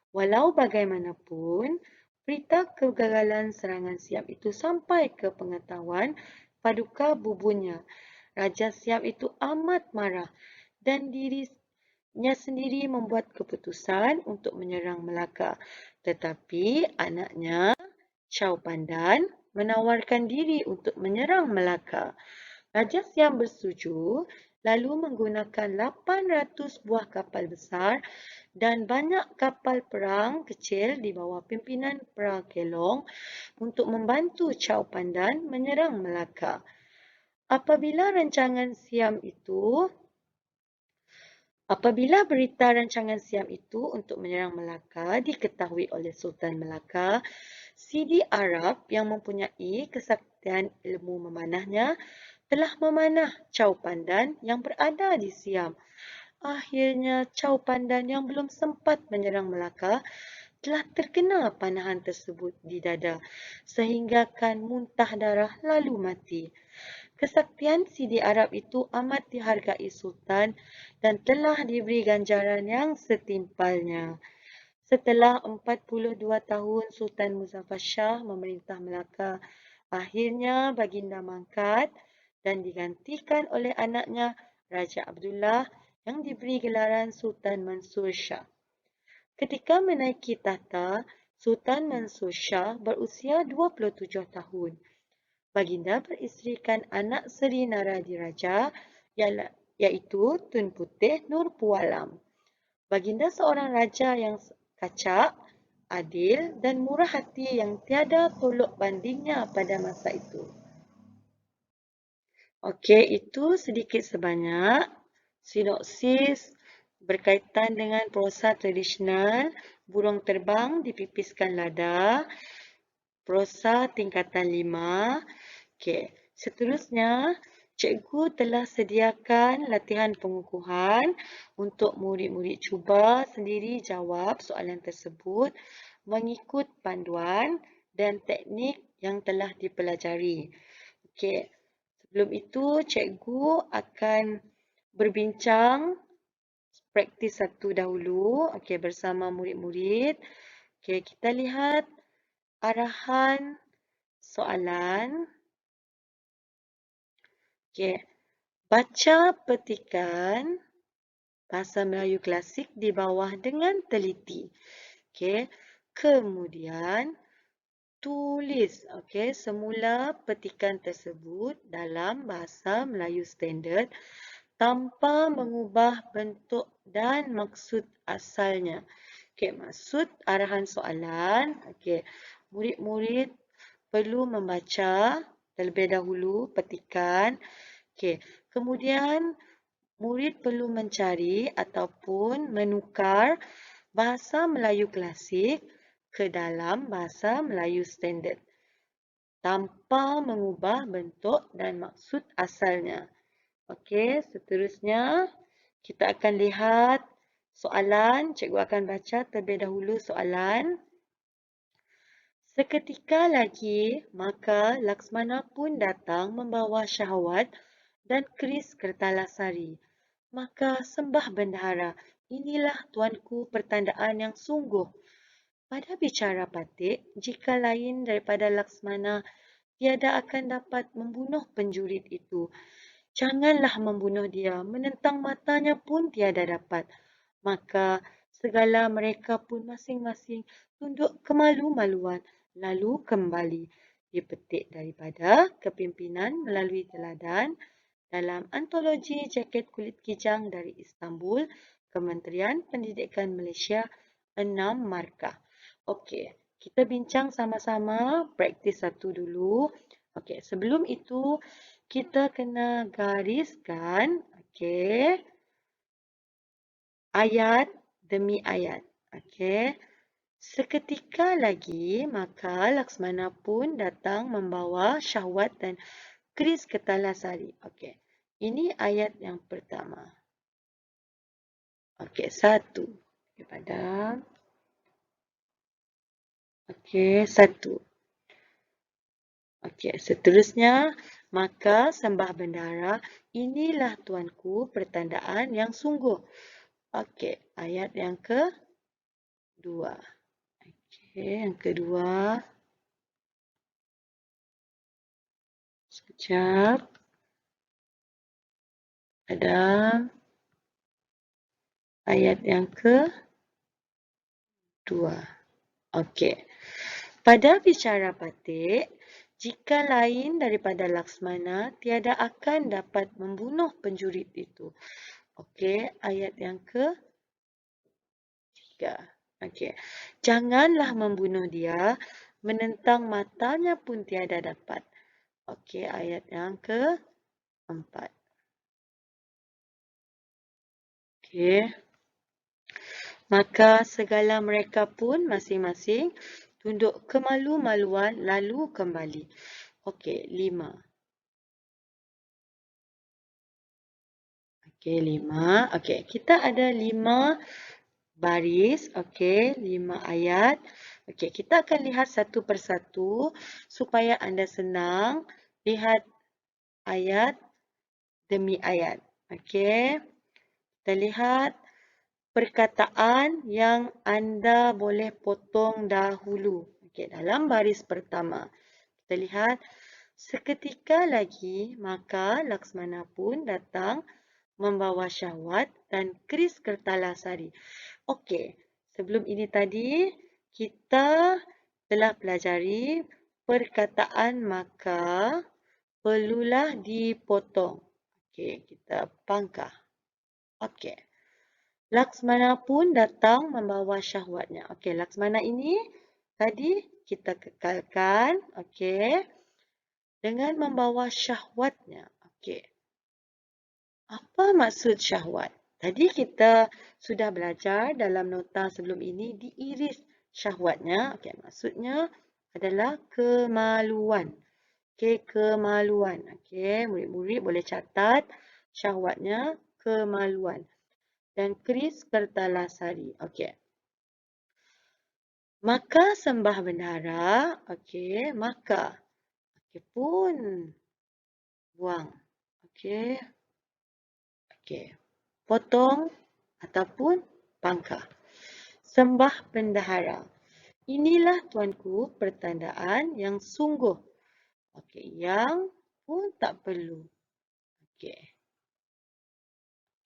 [SPEAKER 1] Walau bagaimanapun, berita kegagalan serangan Siam itu sampai ke pengetahuan Paduka Bubunya. Raja Siam itu amat marah dan dirinya sendiri membuat keputusan untuk menyerang Melaka. Tetapi anaknya, Chow Pandan, menawarkan diri untuk menyerang Melaka. Raja Siam bersetuju lalu menggunakan 800 buah kapal besar dan banyak kapal perang kecil di bawah pimpinan Pra Kelong untuk membantu Chow Pandan menyerang Melaka. Apabila berita rancangan Siam itu untuk menyerang Melaka diketahui oleh Sultan Melaka, Sidi Arab yang mempunyai kesaktian ilmu memanahnya telah memanah Chow Pandan yang berada di Siam. Akhirnya Chow Pandan yang belum sempat menyerang Melaka telah terkena panahan tersebut di dada sehingga kan muntah darah lalu mati. Kesaktian Sidi Arab itu amat dihargai Sultan dan telah diberi ganjaran yang setimpalnya. Setelah 42 tahun Sultan Muzaffar Shah memerintah Melaka, akhirnya baginda mangkat dan digantikan oleh anaknya Raja Abdullah yang diberi gelaran Sultan Mansur Shah. Ketika menaiki tahta, Sultan Mansur Shah berusia 27 tahun. Baginda beristerikan anak Seri Naradiraja iaitu Tun Putih Nur Pualam. Baginda seorang raja yang kacak, adil dan murah hati yang tiada tolok bandingnya pada masa itu. Okey, itu sedikit sebanyak sinopsis berkaitan dengan prosa tradisional burung terbang dipipiskan lada, prosa tingkatan 5. Okey, seterusnya cikgu telah sediakan latihan pengukuhan untuk murid-murid cuba sendiri jawab soalan tersebut mengikut panduan dan teknik yang telah dipelajari. Okey, sebelum itu cikgu akan berbincang praktis satu dahulu okey bersama murid-murid. Okey, kita lihat arahan soalan. Okey, baca petikan bahasa Melayu klasik di bawah dengan teliti. Okey, kemudian tulis semula petikan tersebut dalam bahasa Melayu standard tanpa mengubah bentuk dan maksud asalnya. Okey, maksud arahan soalan. Okey, murid-murid perlu membaca terlebih dahulu petikan. Okey, kemudian murid perlu mencari ataupun menukar bahasa Melayu klasik ke dalam bahasa Melayu standard tanpa mengubah bentuk dan maksud asalnya. Okey, seterusnya kita akan lihat soalan. Cikgu akan baca terlebih dahulu soalan. Seketika lagi, maka Laksmana pun datang membawa syahwat dan keris Kertalasari. Maka sembah bendahara, inilah tuanku pertandaan yang sungguh. Pada bicara patik, jika lain daripada Laksmana, tiada akan dapat membunuh penjurit itu. Janganlah membunuh dia, menentang matanya pun tiada dapat. Maka segala mereka pun masing-masing tunduk kemalu-maluan, lalu kembali. Dipetik daripada kepimpinan melalui teladan dalam antologi jaket kulit kijang dari Istanbul, Kementerian Pendidikan Malaysia, 6 markah. Okey, kita bincang sama-sama praktis satu dulu. Okey, sebelum itu kita kena gariskan ayat demi ayat. Okey. Seketika lagi, maka Laksmana pun datang membawa syahwat dan keris Kertalasari. Okey. Ini ayat yang pertama. Okey, satu. Daripada. Okey, satu. Okey, seterusnya, maka sembah bendahara, inilah tuanku pertandaan yang sungguh. Okey, ayat yang kedua. Okey, yang kedua. Sekejap. Ada ayat yang kedua. Okey. Pada bicara patik, jika lain daripada Laksmana, tiada akan dapat membunuh penjurit itu. Okey, ayat yang ketiga. Okey. Janganlah membunuh dia, menentang matanya pun tiada dapat. Okey, ayat yang 4. Okey. Maka segala mereka pun masing-masing tunduk kemalu-maluan lalu kembali. Okey, 5. Okey, 5. Okey, kita ada 5 baris, okey, 5 ayat. Okey, kita akan lihat satu persatu supaya anda senang lihat ayat demi ayat. Okey, kita lihat perkataan yang anda boleh potong dahulu. Okey, dalam baris pertama, kita lihat seketika lagi maka Laksmana pun datang membawa syahwat dan keris Kertalasari. Okey, sebelum ini tadi kita telah pelajari perkataan maka perlulah dipotong. Okey, kita pangkah. Okey. Laksmana pun datang membawa syahwatnya. Okey, Laksmana ini tadi kita kekalkan, okey, dengan membawa syahwatnya. Okey. Apa maksud syahwat? Tadi kita sudah belajar dalam nota sebelum ini diiris syahwatnya. Okey, maksudnya adalah kemaluan. Okey, kemaluan. Okey, murid-murid boleh catat syahwatnya kemaluan. Dan keris Kertalasari. Okey. Maka sembah bendahara. Okey, maka. Okey, pun buang. Okey. Okey. Potong ataupun pangkah. Sembah bendahara. Inilah tuanku pertandaan yang sungguh. Okey, yang pun tak perlu. Okey.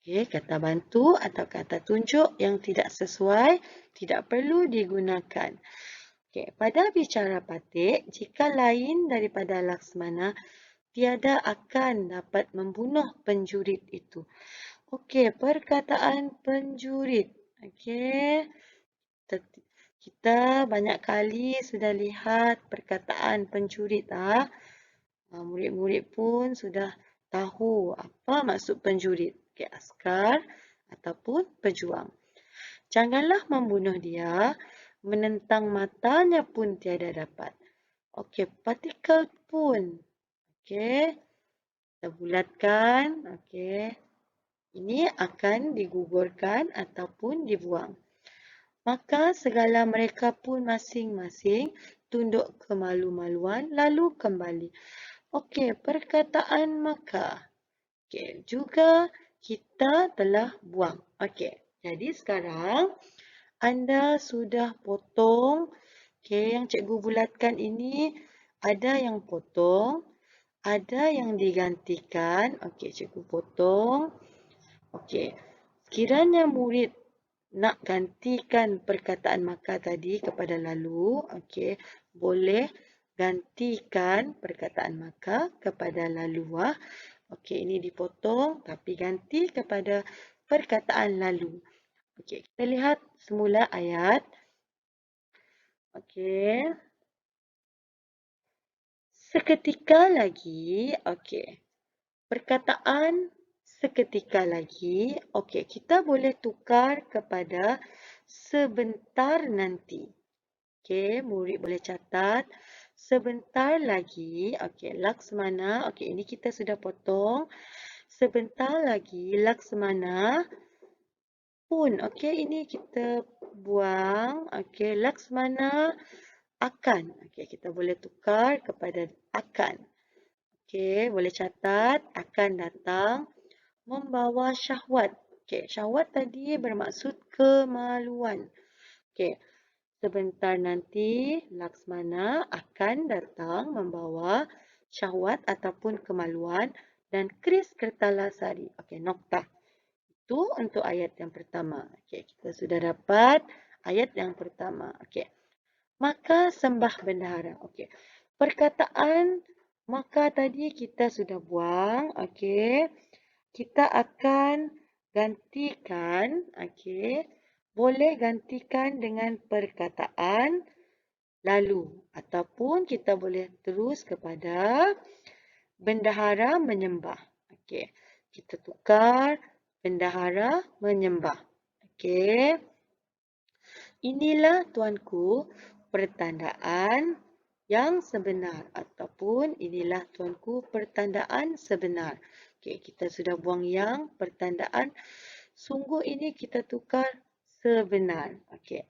[SPEAKER 1] Okey, kata bantu atau kata tunjuk yang tidak sesuai tidak perlu digunakan. Okey, pada bicara patik, jika lain daripada Laksmana, tiada akan dapat membunuh penjurit itu. Okey, perkataan penjurit. Okey, kita banyak kali sudah lihat perkataan penjurit. Murid-murid pun sudah tahu apa maksud penjurit. Okey, askar ataupun pejuang. Janganlah membunuh dia, menentang matanya pun tiada dapat. Okey, partikel pun. Okey, kita bulatkan. Okey, ini akan digugurkan ataupun dibuang. Maka segala mereka pun masing-masing tunduk kemalu-maluan lalu kembali. Okey, perkataan maka. Okey, juga kita telah buang. Okey, jadi sekarang anda sudah potong. Okey, yang cikgu bulatkan ini ada yang potong, ada yang digantikan. Okey, cikgu potong. Okey, sekiranya murid nak gantikan perkataan maka tadi kepada lalu, okey, boleh gantikan perkataan maka kepada lalu. Okey, ini dipotong tapi ganti kepada perkataan lalu. Okey, kita lihat semula ayat. Okey. Seketika lagi, okey. Perkataan seketika lagi, okey, kita boleh tukar kepada sebentar nanti. Okey, murid boleh catat. Sebentar lagi, okey, Laksmana, okey, ini kita sudah potong. Sebentar lagi, Laksmana pun, okey, ini kita buang. Okey, Laksmana akan. Okey, kita boleh tukar kepada akan. Okey, boleh catat akan datang membawa syahwat. Okey, syahwat tadi bermaksud kemaluan. Okey, sebentar nanti Laksmana akan datang membawa syahwat ataupun kemaluan dan keris Kertalasari. Okey, noktah. Itu untuk ayat yang pertama. Okey, kita sudah dapat ayat yang pertama. Okey. Maka sembah bendahara. Okey. Perkataan maka tadi kita sudah buang. Okey. Kita akan gantikan. Okey. Boleh gantikan dengan perkataan lalu. Ataupun kita boleh terus kepada bendahara menyembah. Okey, kita tukar bendahara menyembah. Okey. Inilah tuanku pertandaan yang sebenar ataupun inilah tuanku pertandaan sebenar. Okey, kita sudah buang yang pertandaan. Sungguh ini kita tukar sebenar. Okey.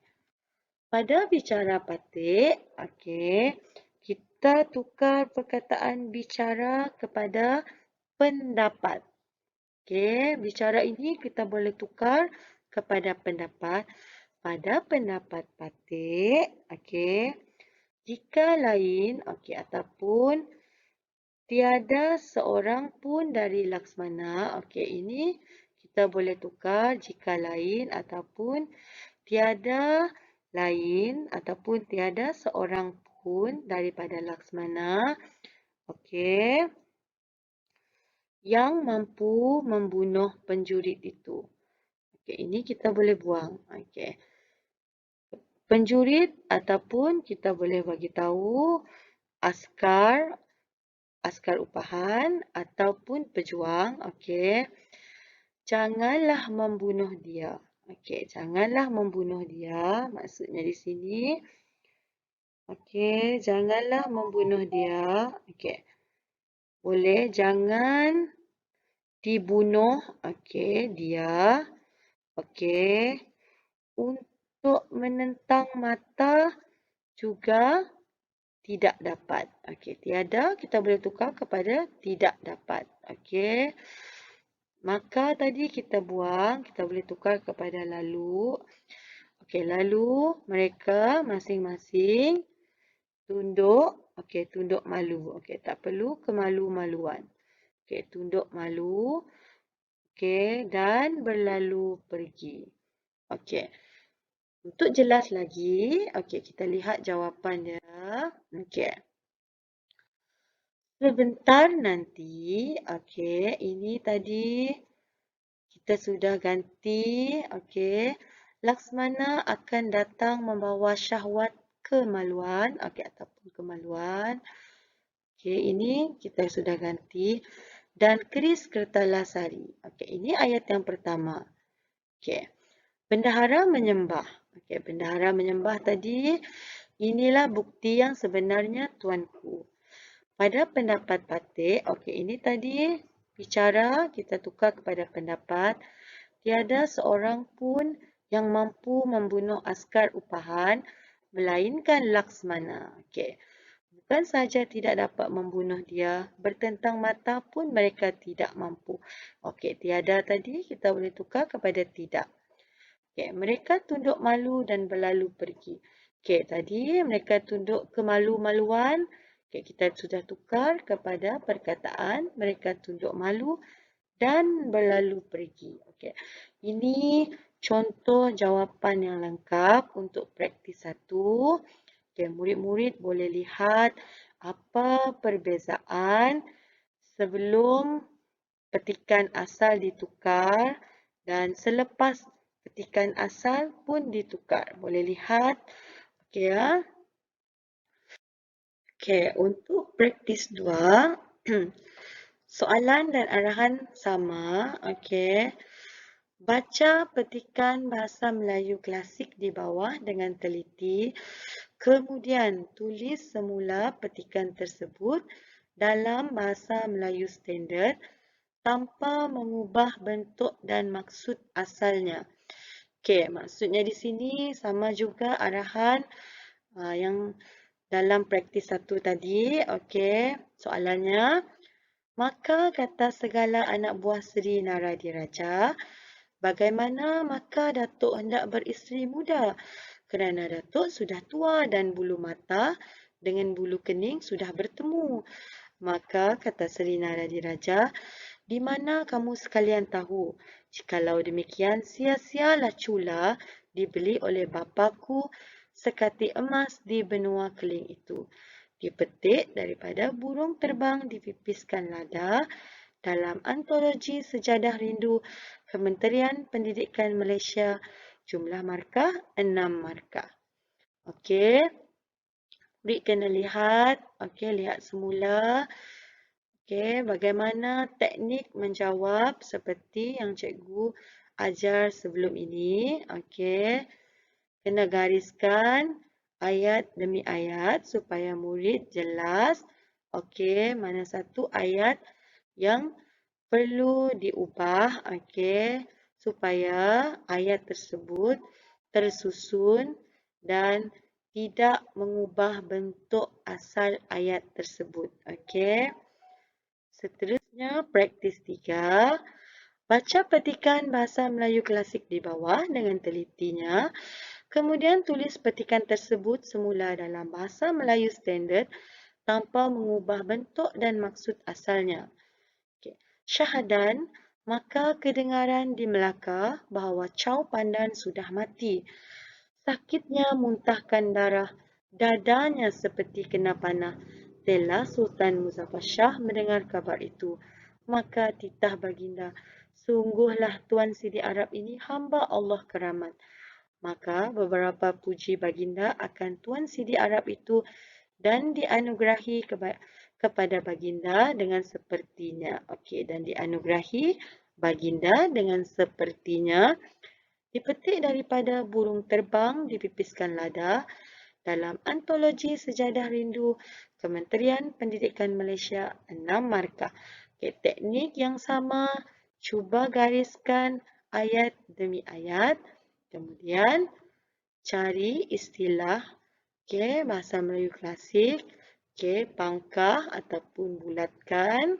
[SPEAKER 1] Pada bicara patik, okey, kita tukar perkataan bicara kepada pendapat. Okey, bicara ini kita boleh tukar kepada pendapat. Pada pendapat patik, okey, jika lain, okey, ataupun tiada seorang pun dari Laksmana, okey, ini kita boleh tukar jika lain ataupun tiada lain ataupun tiada seorang pun daripada Laksmana, okey, yang mampu membunuh penjurit itu. Okey, ini kita boleh buang. Okey. Penjurit ataupun kita boleh bagi tahu askar, askar upahan ataupun pejuang. Okey. Janganlah membunuh dia. Okey, janganlah membunuh dia. Maksudnya di sini. Okey, janganlah membunuh dia. Okey. Boleh jangan dibunuh. Okey, dia. Okey. Untuk menentang mata juga tidak dapat. Okey, tiada kita boleh tukar kepada tidak dapat. Okey. Maka tadi kita buang, kita boleh tukar kepada lalu. Okey, lalu mereka masing-masing tunduk. Okey, tunduk malu. Okey, tak perlu kemalu-maluan. Okey, tunduk malu. Okey, dan berlalu pergi. Okey. Untuk jelas lagi, okey, kita lihat jawapannya. Okey. Sebentar nanti, okey, ini tadi kita sudah ganti, okey. Laksmana akan datang membawa syahwat kemaluan, okey, ataupun kemaluan. Okey, ini kita sudah ganti. Dan keris Kertalasari. Okey, ini ayat yang pertama. Okey. Bendahara menyembah. Okey, bendahara menyembah tadi, inilah bukti yang sebenarnya tuanku. Pada pendapat patik, okey, ini tadi bicara kita tukar kepada pendapat. Tiada seorang pun yang mampu membunuh askar upahan melainkan Laksmana. Okey. Bukan saja tidak dapat membunuh dia, bertentang mata pun mereka tidak mampu. Okey, tiada tadi kita boleh tukar kepada tidak. Okey, mereka tunduk malu dan berlalu pergi. Okey, tadi mereka tunduk kemalu-maluan. Okey, kita sudah tukar kepada perkataan mereka tunduk malu dan berlalu pergi. Okey. Ini contoh jawapan yang lengkap untuk praktis 1. Okey, murid-murid boleh lihat apa perbezaan sebelum petikan asal ditukar dan selepas petikan asal pun ditukar. Boleh lihat. Okey ya. Okey, untuk praktis 2, soalan dan arahan sama. Okey. Baca petikan bahasa Melayu klasik di bawah dengan teliti. Kemudian tulis semula petikan tersebut dalam bahasa Melayu standard tanpa mengubah bentuk dan maksud asalnya. Okey, maksudnya di sini sama juga arahan yang dalam praktis 1 tadi. Okey, soalannya. Maka kata segala anak buah Seri Naradiraja, bagaimana maka Datuk hendak beristeri muda? Kerana Datuk sudah tua dan bulu mata dengan bulu kening sudah bertemu. Maka kata Seri Naradiraja, di mana kamu sekalian tahu? Jikalau demikian, sia-sialah cula dibeli oleh bapaku sekati emas di benua keling itu. Dipetik daripada burung terbang dipipiskan lada dalam antologi Sejadah Rindu Kementerian Pendidikan Malaysia, jumlah markah 6 markah. Okey. Murid kena lihat. Okey, lihat semula. Okey, bagaimana teknik menjawab seperti yang cikgu ajar sebelum ini. Okey, kena gariskan ayat demi ayat supaya murid jelas. Okey, mana satu ayat yang perlu diubah, okey, supaya ayat tersebut tersusun dan tidak mengubah bentuk asal ayat tersebut. Okey. Seterusnya, praktis 3. Baca petikan bahasa Melayu klasik di bawah dengan telitinya. Kemudian tulis petikan tersebut semula dalam bahasa Melayu standard tanpa mengubah bentuk dan maksud asalnya. Okay. Syahadan, maka kedengaran di Melaka bahawa Chow Pandan sudah mati. Sakitnya muntahkan darah, dadanya seperti kena panah. Telah Sultan Muzaffar Shah mendengar kabar itu. Maka titah baginda, sungguhlah Tuan Sidi Arab ini hamba Allah keramat. Maka beberapa puji baginda akan Tuan Sidi Arab itu dan dianugerahi kepada baginda dengan sepertinya. Okey, dan dianugerahi baginda dengan sepertinya. Dipetik daripada burung terbang dipipiskan lada dalam antologi Sejadah Rindu Kementerian Pendidikan Malaysia 6 markah. Okay, teknik yang sama, cuba gariskan ayat demi ayat. Kemudian cari istilah bahasa Melayu klasik, pangkah ataupun bulatkan.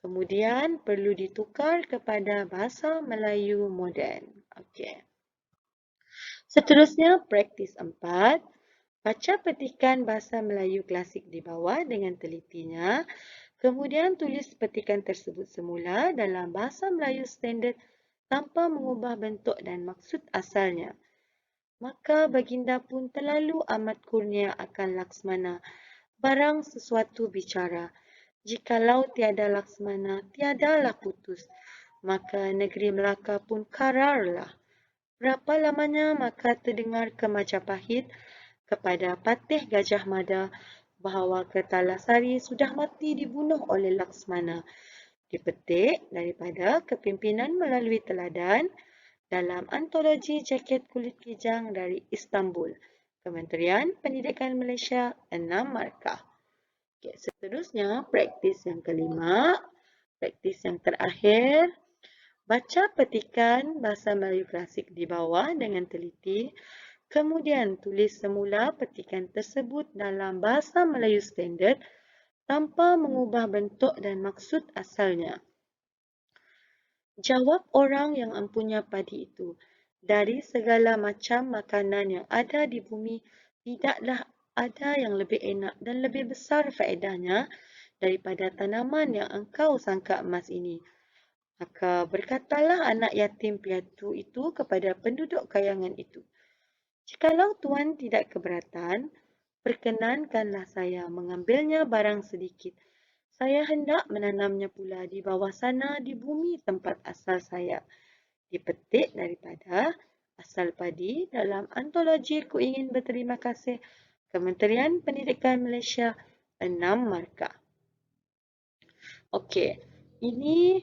[SPEAKER 1] Kemudian perlu ditukar kepada bahasa Melayu moden. Seterusnya, praktis 4. Baca petikan bahasa Melayu klasik di bawah dengan telitinya. Kemudian tulis petikan tersebut semula dalam bahasa Melayu standard tanpa mengubah bentuk dan maksud asalnya. Maka baginda pun terlalu amat kurnia akan Laksmana. Barang sesuatu bicara, jikalau tiada Laksmana, tiadalah putus. Maka negeri Melaka pun kararlah. Berapa lamanya maka terdengar ke Majapahit kepada Patih Gajah Mada bahawa Kertalasari sudah mati dibunuh oleh Laksmana. Dipetik daripada kepimpinan melalui teladan dalam antologi jaket kulit kijang dari Istanbul. Kementerian Pendidikan Malaysia 6 markah. Seterusnya, praktis yang kelima. Praktis yang terakhir. Baca petikan bahasa Melayu klasik di bawah dengan teliti. Kemudian tulis semula petikan tersebut dalam bahasa Melayu standard tanpa mengubah bentuk dan maksud asalnya. Jawab orang yang empunya padi itu. Dari segala macam makanan yang ada di bumi, tidaklah ada yang lebih enak dan lebih besar faedahnya daripada tanaman yang engkau sangka emas ini. Maka berkatalah anak yatim piatu itu kepada penduduk kayangan itu. Jikalau Tuan tidak keberatan, perkenankanlah saya mengambilnya barang sedikit. Saya hendak menanamnya pula di bawah sana di bumi tempat asal saya. Dipetik daripada asal padi dalam antologi Ku Ingin Berterima Kasih Kementerian Pendidikan Malaysia 6 markah. Okey, ini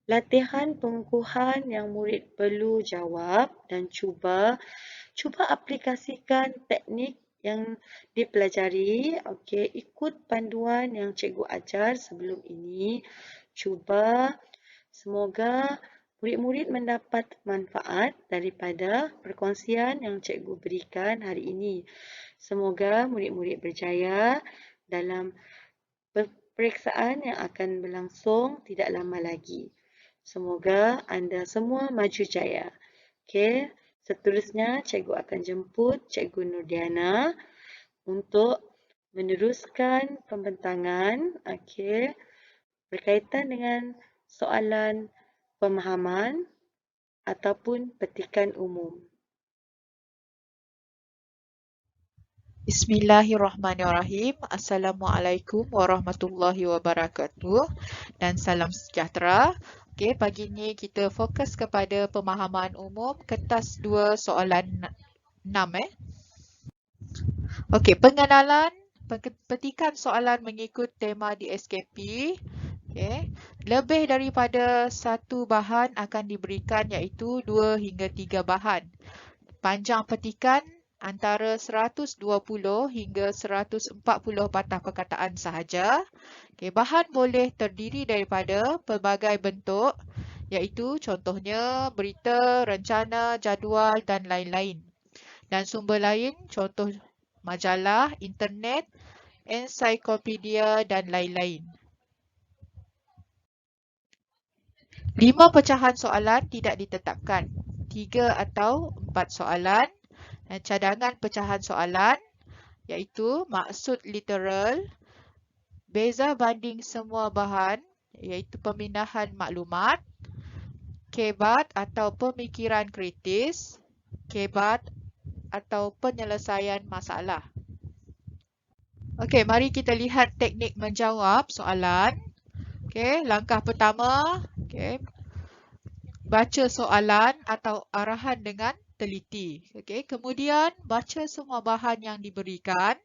[SPEAKER 1] latihan pengukuhan yang murid perlu jawab dan cuba aplikasikan teknik yang dipelajari. Okey, ikut panduan yang cikgu ajar sebelum ini. Cuba, semoga murid-murid mendapat manfaat daripada perkongsian yang cikgu berikan hari ini. Semoga murid-murid berjaya dalam peperiksaan yang akan berlangsung tidak lama lagi. Semoga anda semua maju jaya. Okey, seterusnya cikgu akan jemput Cikgu Nurdiana untuk meneruskan pembentangan berkaitan dengan soalan pemahaman ataupun petikan umum.
[SPEAKER 2] Bismillahirrahmanirrahim. Assalamualaikum warahmatullahi wabarakatuh dan salam sejahtera. Okey, pagi ni kita fokus kepada pemahaman umum kertas 2 soalan 6 Okey, pengenalan petikan soalan mengikut tema di SKP. Okay. Lebih daripada satu bahan akan diberikan iaitu 2 hingga 3 bahan. Panjang petikan antara 120 hingga 140 patah perkataan sahaja. Okay. Bahan boleh terdiri daripada pelbagai bentuk iaitu contohnya berita, rencana, jadual dan lain-lain. Dan sumber lain contoh majalah, internet, ensiklopedia dan lain-lain. 5 pecahan soalan tidak ditetapkan. 3 atau 4 soalan. Dan cadangan pecahan soalan iaitu maksud literal, beza banding semua bahan iaitu pemindahan maklumat, kebat atau pemikiran kritis, kebat atau penyelesaian masalah. Okey, mari kita lihat teknik menjawab soalan. Okey, langkah pertama, okey, baca soalan atau arahan dengan teliti. Okey, kemudian baca semua bahan yang diberikan.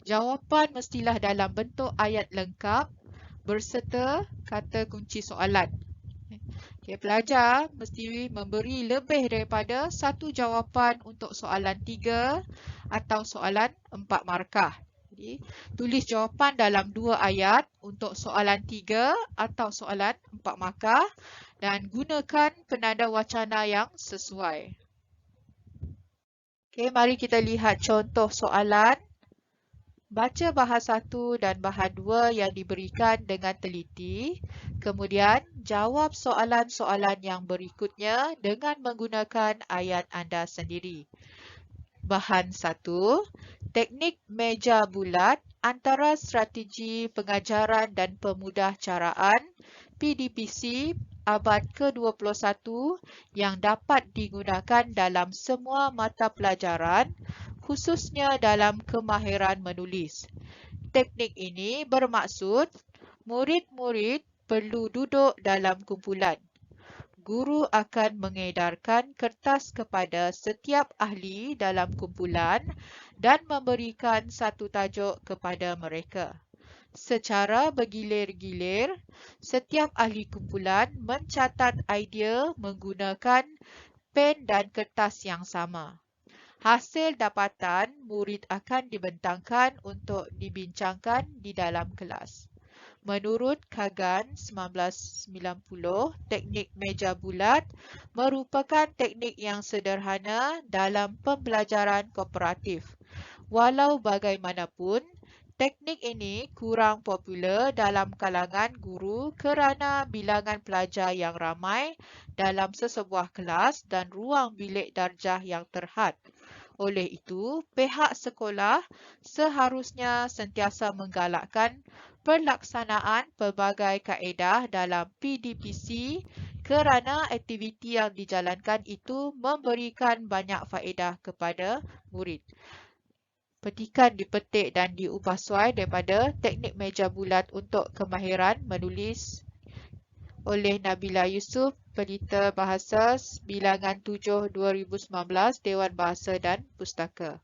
[SPEAKER 2] Jawapan mestilah dalam bentuk ayat lengkap berserta kata kunci soalan. Okey, pelajar mesti memberi lebih daripada satu jawapan untuk soalan 3 atau soalan 4 markah. Jadi, tulis jawapan dalam 2 ayat untuk soalan 3 atau soalan 4 markah dan gunakan penanda wacana yang sesuai. Okey, mari kita lihat contoh soalan. Baca bahan 1 dan bahan 2 yang diberikan dengan teliti. Kemudian, jawab soalan-soalan yang berikutnya dengan menggunakan ayat anda sendiri. Bahan 1. Teknik meja bulat antara strategi pengajaran dan pemudahcaraan PDPC abad ke-21 yang dapat digunakan dalam semua mata pelajaran, khususnya dalam kemahiran menulis. Teknik ini bermaksud murid-murid perlu duduk dalam kumpulan. Guru akan mengedarkan kertas kepada setiap ahli dalam kumpulan dan memberikan satu tajuk kepada mereka. Secara bergilir-gilir, setiap ahli kumpulan mencatat idea menggunakan pen dan kertas yang sama. Hasil dapatan murid akan dibentangkan untuk dibincangkan di dalam kelas. Menurut Kagan 1990, teknik meja bulat merupakan teknik yang sederhana dalam pembelajaran kooperatif. Walau bagaimanapun, teknik ini kurang popular dalam kalangan guru kerana bilangan pelajar yang ramai dalam sesebuah kelas dan ruang bilik darjah yang terhad. Oleh itu, pihak sekolah seharusnya sentiasa menggalakkan pelaksanaan pelbagai kaedah dalam PDPC kerana aktiviti yang dijalankan itu memberikan banyak faedah kepada murid. Petikan dipetik dan diubah suai daripada teknik meja bulat untuk kemahiran menulis oleh Nabila Yusuf, Pelita Bahasa Bilangan 7 2019, Dewan Bahasa dan Pustaka.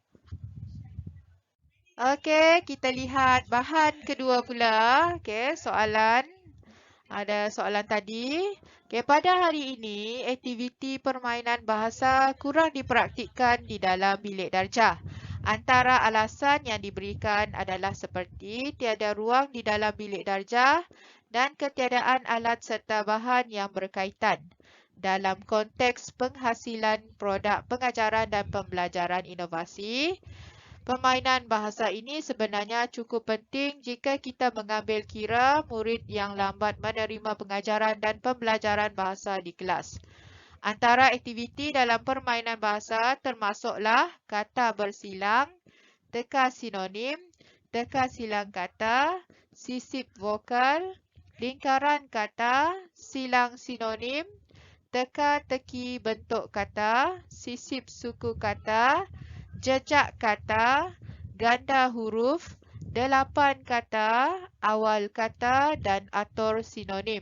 [SPEAKER 2] Okey, kita lihat bahan kedua pula. Okey, soalan. Ada soalan tadi. Okey, pada hari ini, aktiviti permainan bahasa kurang dipraktikkan di dalam bilik darjah. Antara alasan yang diberikan adalah seperti tiada ruang di dalam bilik darjah dan ketiadaan alat serta bahan yang berkaitan. Dalam konteks penghasilan produk pengajaran dan pembelajaran inovasi, permainan bahasa ini sebenarnya cukup penting jika kita mengambil kira murid yang lambat menerima pengajaran dan pembelajaran bahasa di kelas. Antara aktiviti dalam permainan bahasa termasuklah kata bersilang, teka sinonim, teka silang kata, sisip vokal, lingkaran kata, silang sinonim, teka-teki bentuk kata, sisip suku kata, jejak kata, ganda huruf, 8 kata, awal kata dan atur sinonim.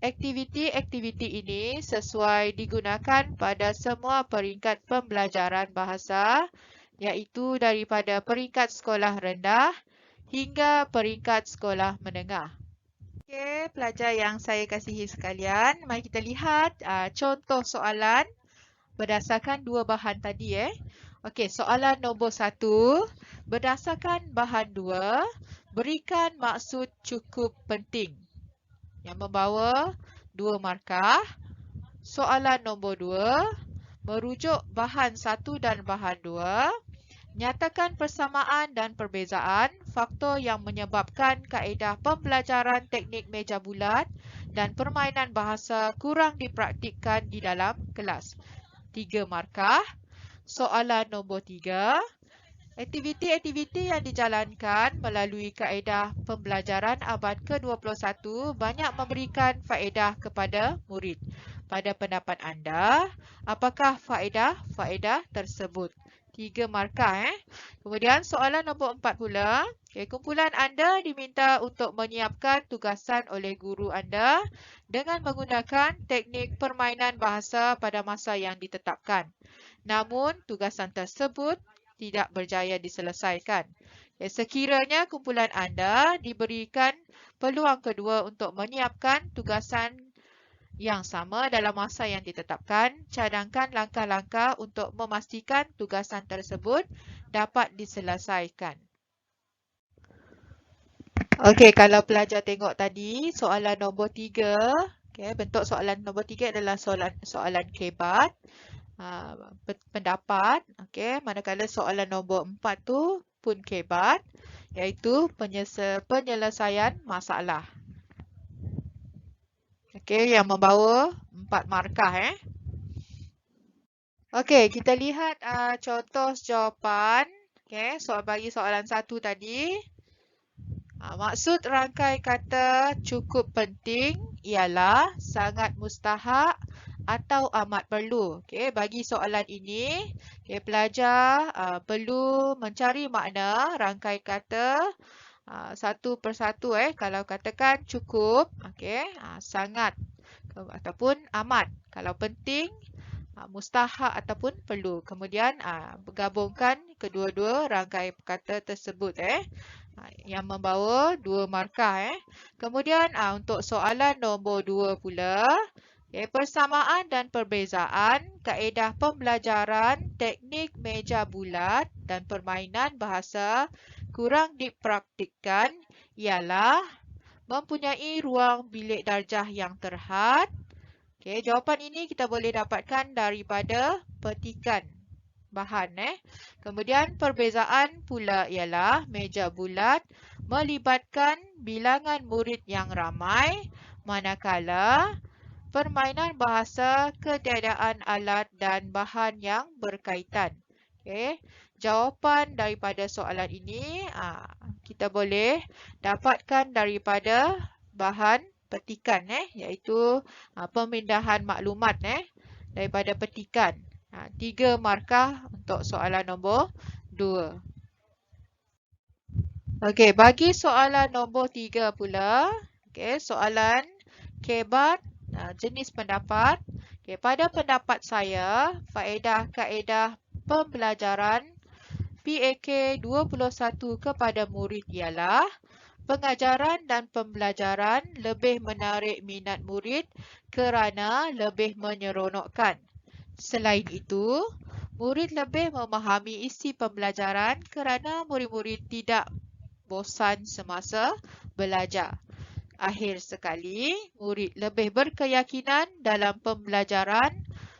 [SPEAKER 2] Aktiviti-aktiviti ini sesuai digunakan pada semua peringkat pembelajaran bahasa, iaitu daripada peringkat sekolah rendah, hingga peringkat sekolah menengah. Okey, pelajar yang saya kasihi sekalian, mari kita lihat contoh soalan berdasarkan dua bahan tadi. Okey, soalan nombor 1, berdasarkan bahan 2, berikan maksud cukup penting yang membawa 2 markah. Soalan nombor 2, merujuk bahan 1 dan bahan 2. Nyatakan persamaan dan perbezaan faktor yang menyebabkan kaedah pembelajaran teknik meja bulat dan permainan bahasa kurang dipraktikkan di dalam kelas. 3 markah. Soalan nombor 3, aktiviti-aktiviti yang dijalankan melalui kaedah pembelajaran abad ke-21 banyak memberikan faedah kepada murid. Pada pendapat anda, apakah faedah-faedah tersebut? 3 markah. Kemudian soalan nombor 4 pula. Kumpulan anda diminta untuk menyiapkan tugasan oleh guru anda dengan menggunakan teknik permainan bahasa pada masa yang ditetapkan. Namun, tugasan tersebut tidak berjaya diselesaikan. Sekiranya kumpulan anda diberikan peluang kedua untuk menyiapkan tugasan yang sama dalam masa yang ditetapkan, cadangkan langkah-langkah untuk memastikan tugasan tersebut dapat diselesaikan. Okey, kalau pelajar tengok tadi, soalan nombor 3, bentuk soalan nombor 3 adalah soalan kebat. Pendapat, manakala soalan nombor 4 tu pun kebat, iaitu penyelesaian masalah. Yang membawa 4 markah. Kita lihat contoh jawapan. Bagi soalan 1 tadi. Maksud rangkai kata cukup penting ialah sangat mustahak atau amat perlu. Bagi soalan ini, pelajar perlu mencari makna rangkai kata satu persatu. Kalau katakan cukup, sangat ataupun amat. Kalau penting, mustahak ataupun perlu. Kemudian bergabungkan kedua-dua rangkai kata tersebut yang membawa 2 markah. Kemudian untuk soalan nombor 2 pula, persamaan dan perbezaan kaedah pembelajaran teknik meja bulat dan permainan bahasa kurang dipraktikkan ialah mempunyai ruang bilik darjah yang terhad. Jawapan ini kita boleh dapatkan daripada petikan bahan. Kemudian perbezaan pula ialah meja bulat melibatkan bilangan murid yang ramai, manakala permainan bahasa ketiadaan alat dan bahan yang berkaitan. Jawapan daripada soalan ini kita boleh dapatkan daripada bahan petikan, iaitu pemindahan maklumat daripada petikan. 3 markah untuk soalan nombor 2. Bagi soalan nombor 3 pula, soalan kebat jenis pendapat. Pada pendapat saya, faedah kaedah pembelajaran PAK 21 kepada murid ialah pengajaran dan pembelajaran lebih menarik minat murid kerana lebih menyeronokkan. Selain itu, murid lebih memahami isi pembelajaran kerana murid-murid tidak bosan semasa belajar. Akhir sekali, murid lebih berkeyakinan dalam pembelajaran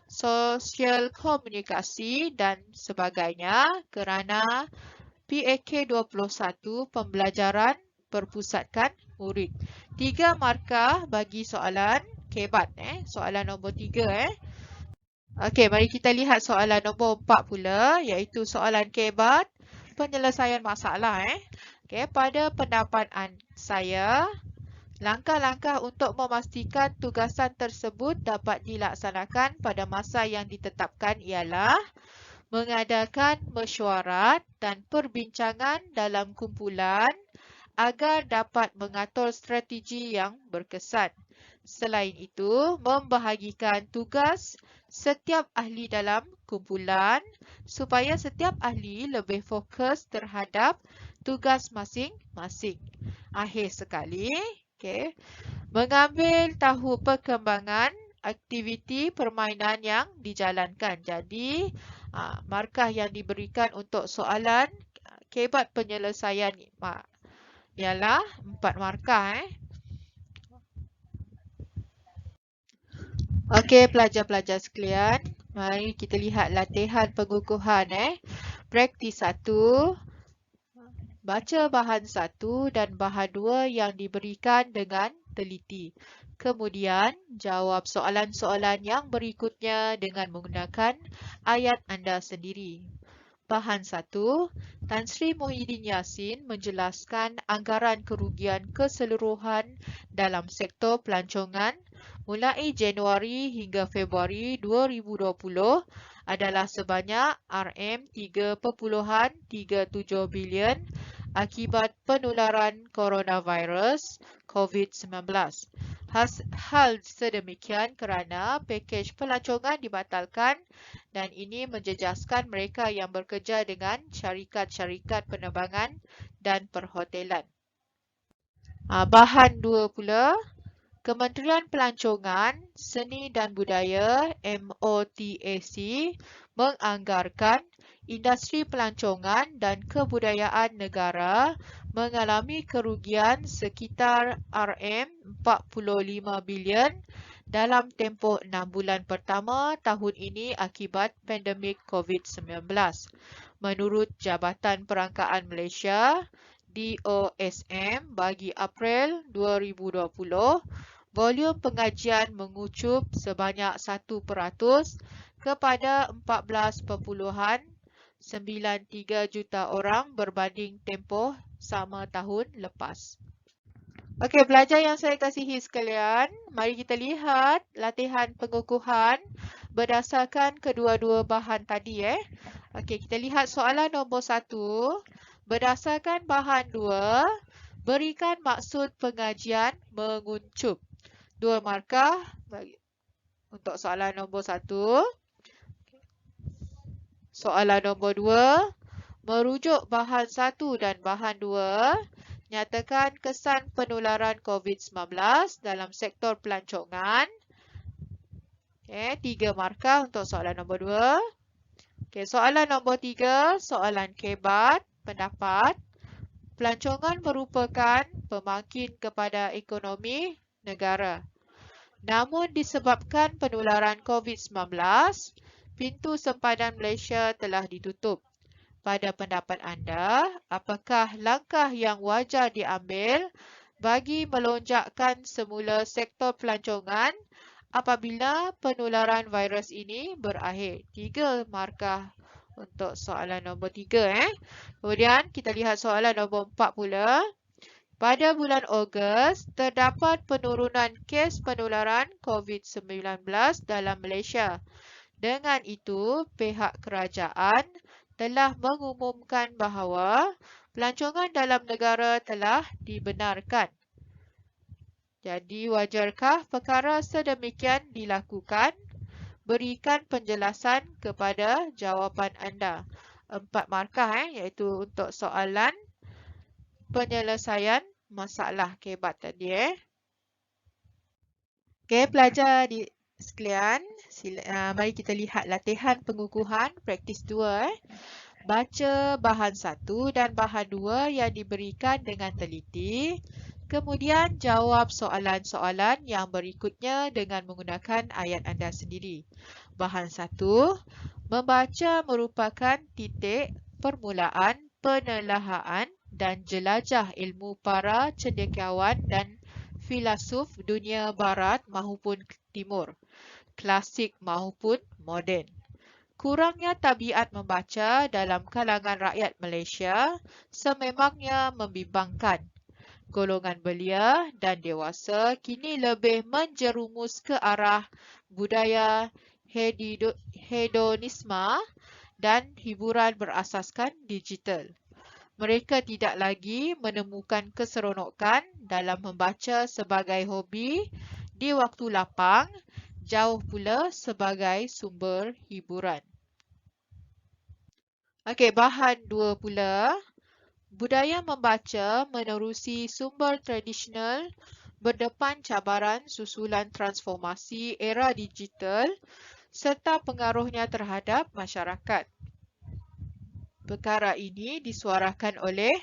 [SPEAKER 2] sosial komunikasi dan sebagainya kerana PAK 21 pembelajaran berpusatkan murid. 3 markah bagi soalan kebat. Soalan nombor 3. Mari kita lihat soalan nombor 4 pula, iaitu soalan kebat penyelesaian masalah. Pada pendapat saya, langkah-langkah untuk memastikan tugasan tersebut dapat dilaksanakan pada masa yang ditetapkan ialah mengadakan mesyuarat dan perbincangan dalam kumpulan agar dapat mengatur strategi yang berkesan. Selain itu, membahagikan tugas setiap ahli dalam kumpulan supaya setiap ahli lebih fokus terhadap tugas masing-masing. Akhir sekali, okey, mengambil tahu perkembangan aktiviti permainan yang dijalankan. Jadi, markah yang diberikan untuk soalan kebat penyelesaian ialah 4 markah. Okey, pelajar-pelajar sekalian, mari kita lihat latihan pengukuhan. Praktis 1, baca bahan 1 dan bahan 2 yang diberikan dengan teliti. Kemudian, jawab soalan-soalan yang berikutnya dengan menggunakan ayat anda sendiri. Bahan 1, Tan Sri Muhyiddin Yassin menjelaskan anggaran kerugian keseluruhan dalam sektor pelancongan mulai Januari hingga Februari 2020 adalah sebanyak RM3.37 bilion akibat penularan coronavirus COVID-19. Hal sedemikian kerana pakej pelancongan dibatalkan dan ini menjejaskan mereka yang bekerja dengan syarikat-syarikat penerbangan dan perhotelan. Bahan 2 pula, Kementerian Pelancongan, Seni dan Budaya MOTAC menganggarkan industri pelancongan dan kebudayaan negara mengalami kerugian sekitar RM45 bilion dalam tempoh 6 bulan pertama tahun ini akibat pandemik COVID-19. Menurut Jabatan Perangkaan Malaysia, DOSM, bagi April 2020, volume pengajian mengucup sebanyak 1% kepada 14.93 juta orang berbanding tempoh sama tahun lepas. Okey, pelajar yang saya kasihi sekalian, mari kita lihat latihan pengukuhan berdasarkan kedua-dua bahan tadi. Okey, kita lihat soalan nombor 1. Berdasarkan bahan 2, berikan maksud pengajian menguncup. 2 markah untuk soalan nombor 1. Soalan nombor 2, merujuk bahan 1 dan bahan 2, nyatakan kesan penularan COVID-19 dalam sektor pelancongan. 3 markah untuk soalan nombor 2. Soalan nombor 3, soalan kebat pendapat. Pelancongan merupakan pembangkit kepada ekonomi negara. Namun disebabkan penularan COVID-19, pintu sempadan Malaysia telah ditutup. Pada pendapat anda, apakah langkah yang wajar diambil bagi melonjakkan semula sektor pelancongan apabila penularan virus ini berakhir? 3 markah untuk soalan nombor 3. Kemudian kita lihat soalan nombor 4 pula. Pada bulan Ogos, terdapat penurunan kes penularan COVID-19 dalam Malaysia. Dengan itu, pihak kerajaan telah mengumumkan bahawa pelancongan dalam negara telah dibenarkan. Jadi, wajarkah perkara sedemikian dilakukan? Berikan penjelasan kepada jawapan anda. 4 markah iaitu untuk soalan penyelesaian masalah kebat tadi. Okey, pelajar sekalian, mari kita lihat latihan pengukuhan praktis 2. Baca bahan 1 dan bahan 2 yang diberikan dengan teliti. Kemudian jawab soalan-soalan yang berikutnya dengan menggunakan ayat anda sendiri. Bahan 1, membaca merupakan titik permulaan penelahaan dan jelajah ilmu para cendekiawan dan filasuf dunia barat maupun timur, klasik maupun moden. Kurangnya tabiat membaca dalam kalangan rakyat Malaysia sememangnya membimbangkan. Golongan belia dan dewasa kini lebih menjerumus ke arah budaya hedonisme dan hiburan berasaskan digital. Mereka tidak lagi menemukan keseronokan dalam membaca sebagai hobi di waktu lapang, jauh pula sebagai sumber hiburan. Okey, bahan 2 pula. Budaya membaca menerusi sumber tradisional berdepan cabaran susulan transformasi era digital serta pengaruhnya terhadap masyarakat. Perkara ini disuarakan oleh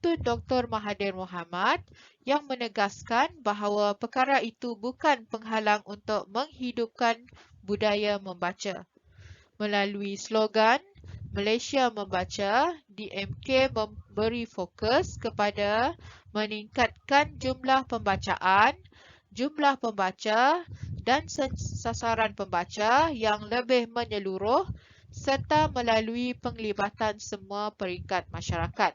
[SPEAKER 2] Tun Dr. Mahathir Mohamad yang menegaskan bahawa perkara itu bukan penghalang untuk menghidupkan budaya membaca. Melalui slogan Malaysia Membaca, DMK memberi fokus kepada meningkatkan jumlah pembacaan, jumlah pembaca dan sasaran pembaca yang lebih menyeluruh serta melalui penglibatan semua peringkat masyarakat.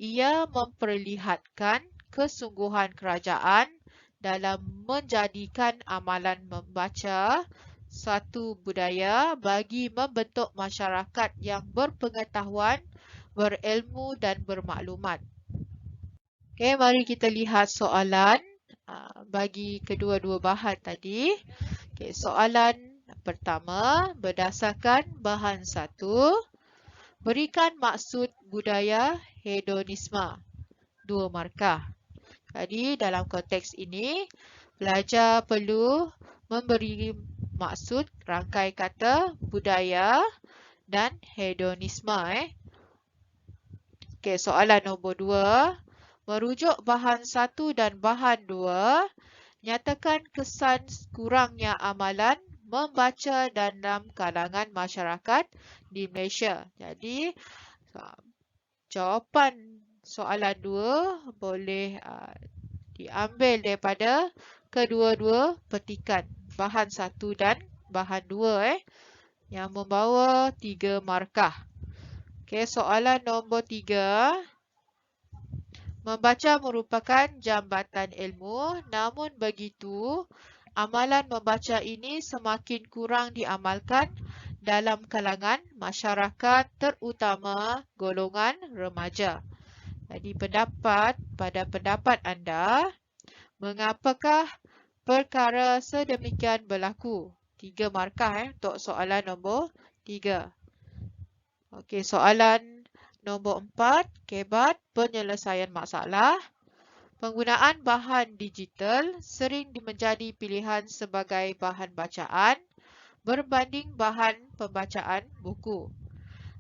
[SPEAKER 2] Ia memperlihatkan kesungguhan kerajaan dalam menjadikan amalan membaca satu budaya bagi membentuk masyarakat yang berpengetahuan, berilmu dan bermaklumat. Okey, mari kita lihat soalan bagi kedua-dua bahan tadi. Okey, soalan pertama, berdasarkan bahan 1, berikan maksud budaya hedonisme. 2 markah. Jadi dalam konteks ini, pelajar perlu memberi maksud rangkai kata budaya dan hedonisme. Okey, soalan nombor 2. Merujuk bahan 1 dan bahan 2, nyatakan kesan kurangnya amalan membaca dalam kalangan masyarakat di Malaysia. Jadi, jawapan soalan 2 boleh diambil daripada kedua-dua petikan, bahan 1 dan bahan 2 yang membawa 3 markah. Okey, soalan nombor 3. Membaca merupakan jambatan ilmu, namun begitu, amalan membaca ini semakin kurang diamalkan dalam kalangan masyarakat terutama golongan remaja. Jadi pada pendapat anda, mengapakah perkara sedemikian berlaku? 3 markah untuk soalan nombor 3. Okey, soalan nombor 4, kebat penyelesaian masalah. Penggunaan bahan digital sering menjadi pilihan sebagai bahan bacaan berbanding bahan pembacaan buku.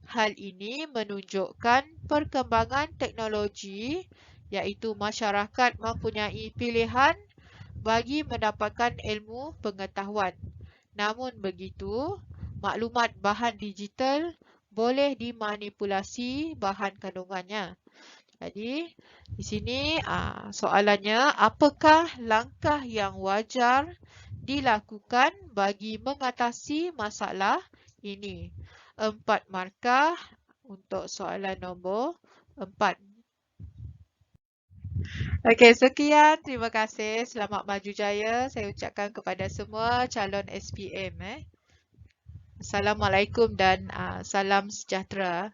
[SPEAKER 2] Hal ini menunjukkan perkembangan teknologi iaitu masyarakat mempunyai pilihan bagi mendapatkan ilmu pengetahuan. Namun begitu, maklumat bahan digital boleh dimanipulasi bahan kandungannya. Jadi, di sini soalannya, apakah langkah yang wajar dilakukan bagi mengatasi masalah ini? 4 markah untuk soalan nombor 4. Okey, sekian. Terima kasih. Selamat maju jaya. Saya ucapkan kepada semua calon SPM. Assalamualaikum dan salam sejahtera.